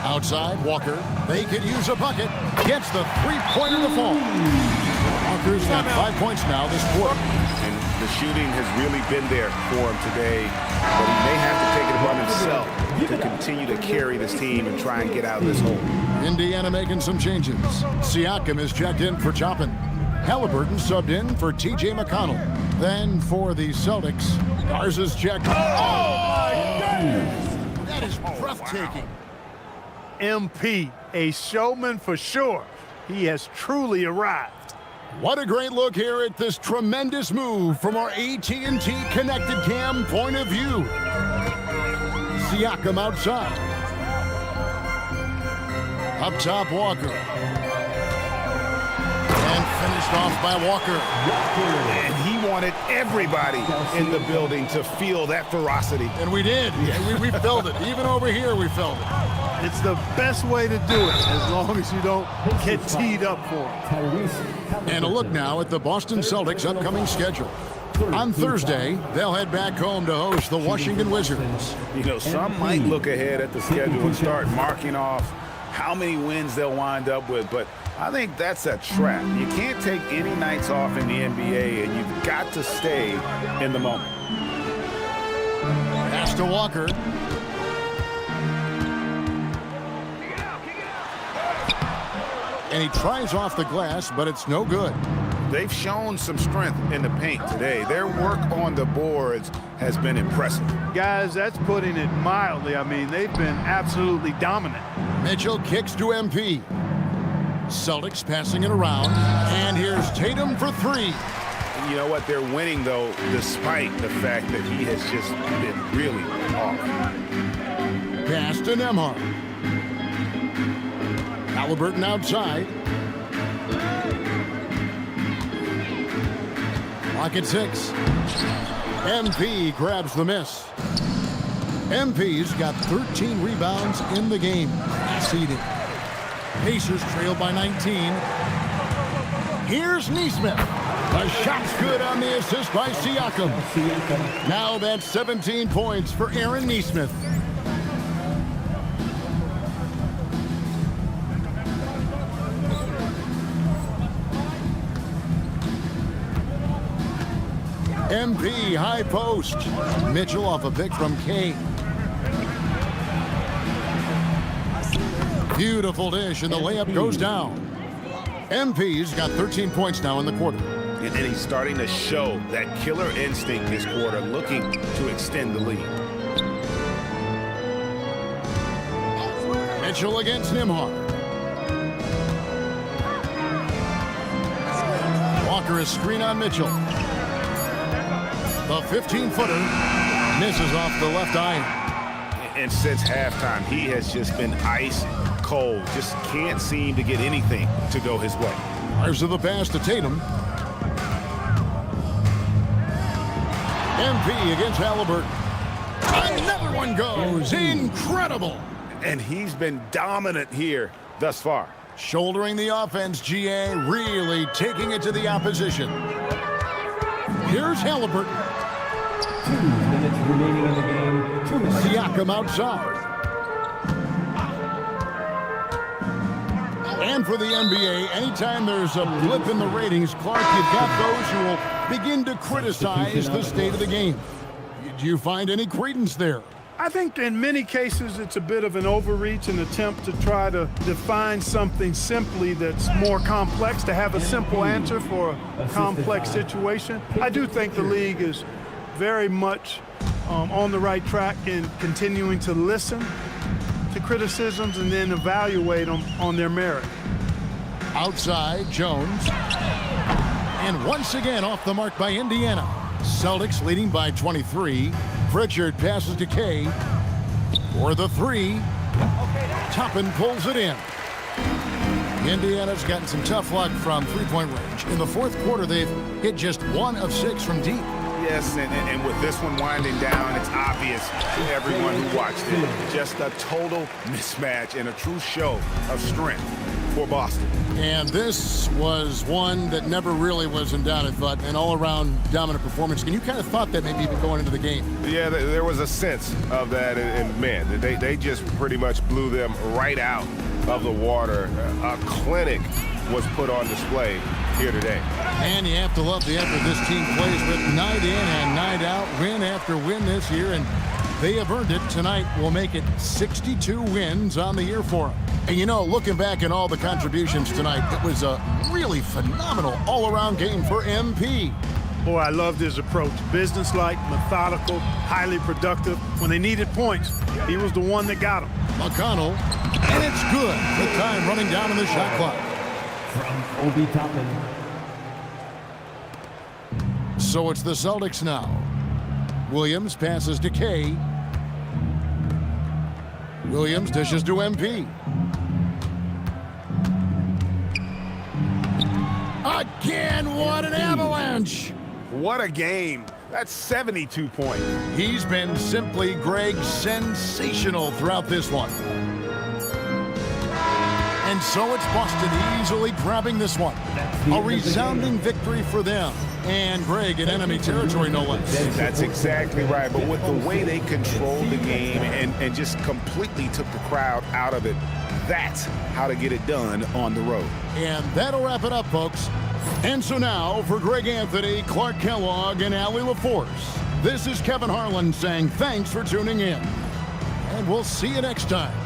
Speaker 2: Outside, Walker. They could use a bucket. Gets the 3-pointer to fall. Walker's got 5 points now this quarter.
Speaker 8: And the shooting has really been there for him today. But he may have to take it upon himself to continue to carry this team and try and get out of this hole.
Speaker 2: Indiana making some changes. Siakam is checked in for Toppin. Halliburton subbed in for T.J. McConnell. Then for the Celtics, Garza's checked. Oh, my goodness! That is breathtaking.
Speaker 3: MP, a showman for sure. He has truly arrived.
Speaker 2: What a great look here at this tremendous move from our AT&T Connected Cam point of view. Siakam outside. Up top, Walker. And finished off by Walker.
Speaker 8: And he wanted everybody in the building to feel that ferocity.
Speaker 2: And we did. Yeah, we felt it. Even over here, we felt it.
Speaker 3: It's the best way to do it, as long as you don't get teed up for it.
Speaker 2: And a look now at the Boston Celtics' upcoming schedule. On Thursday, they'll head back home to host the Washington Wizards.
Speaker 8: You know, some might look ahead at the schedule and start marking off how many wins they'll wind up with, but I think that's a trap. You can't take any nights off in the NBA, and you've got to stay in the moment.
Speaker 2: Pass to Walker. And he tries off the glass, but it's no good.
Speaker 8: They've shown some strength in the paint today. Their work on the boards has been impressive.
Speaker 3: Guys, that's putting it mildly. I mean, they've been absolutely dominant.
Speaker 2: Mitchell kicks to MP. Celtics passing it around. And here's Tatum for three.
Speaker 8: You know what? They're winning, though, despite the fact that he has just been really off.
Speaker 2: Pass to Nembhard. Halliburton outside. Clock at 6. MP grabs the miss. MP's got 13 rebounds in the game. Seeded. Pacers trail by 19. Here's Nesmith. The shot's good on the assist by Siakam. Now that's 17 points for Aaron Nesmith. MP high post. Mitchell off a pick from Kane. Beautiful dish, and the layup goes down. MP's got 13 points now in the quarter.
Speaker 8: And he's starting to show that killer instinct this quarter, looking to extend the lead.
Speaker 2: Mitchell against Nembhard. Walker is screen on Mitchell. The 15-footer misses off the left eye.
Speaker 8: And since halftime, he has just been ice cold. Just can't seem to get anything to go his way.
Speaker 2: Fires of the pass to Tatum. MP against Halliburton. Another one goes. Incredible.
Speaker 8: And he's been dominant here thus far.
Speaker 2: Shouldering the offense, GA really taking it to the opposition. Here's Halliburton.
Speaker 1: 2 minutes remaining in the game. 2 minutes.
Speaker 2: Siakam outside. And for the NBA, anytime there's a blip in the ratings, Clark, you've got those who will begin to criticize the state of the game. Do you find any credence there?
Speaker 3: I think in many cases it's a bit of an overreach, an attempt to try to define something simply that's more complex, to have a simple answer for a complex situation. I do think the league is very much on the right track in continuing to listen to criticisms and then evaluate them on their merit.
Speaker 2: Outside, Jones. And once again off the mark by Indiana. Celtics leading by 23. Pritchard passes to Kay for the three. Toppin pulls it in. Indiana's gotten some tough luck from three-point range. In the fourth quarter, they've hit just 1 of 6 from deep.
Speaker 8: Yes, and with this one winding down, it's obvious to everyone who watched it. Just a total mismatch and a true show of strength for Boston.
Speaker 2: And this was one that never really was in doubt, I thought, an all-around dominant performance. And you kind of thought that maybe even going into the game.
Speaker 8: Yeah, there was a sense of that, and man, they just pretty much blew them right out of the water. A clinic was put on display here today.
Speaker 2: And you have to love the effort this team plays with night in and night out, win after win this year, and they have earned it. Tonight will make it 62 wins on the year for them. And you know, looking back at all the contributions tonight, it was a really phenomenal all-around game for MP.
Speaker 3: Boy, I loved his approach. Businesslike, methodical, highly productive. When they needed points, he was the one that got them.
Speaker 2: McConnell, and it's good. The time running down in the shot clock.
Speaker 1: From Obi Toppin.
Speaker 2: So it's the Celtics now. Williams passes to Kay. Williams dishes to MP. Again, what an avalanche!
Speaker 8: What a game. That's 72 points.
Speaker 2: He's been simply, Greg, sensational throughout this one. And so it's Boston easily grabbing this one. A resounding victory for them. And Greg in enemy territory, no less.
Speaker 8: That's exactly right. But with the way they controlled the game and just completely took the crowd out of it, that's how to get it done on the road.
Speaker 2: And that'll wrap it up, folks. And so now, for Greg Anthony, Clark Kellogg, and Allie LaForce, this is Kevin Harlan saying thanks for tuning in. And we'll see you next time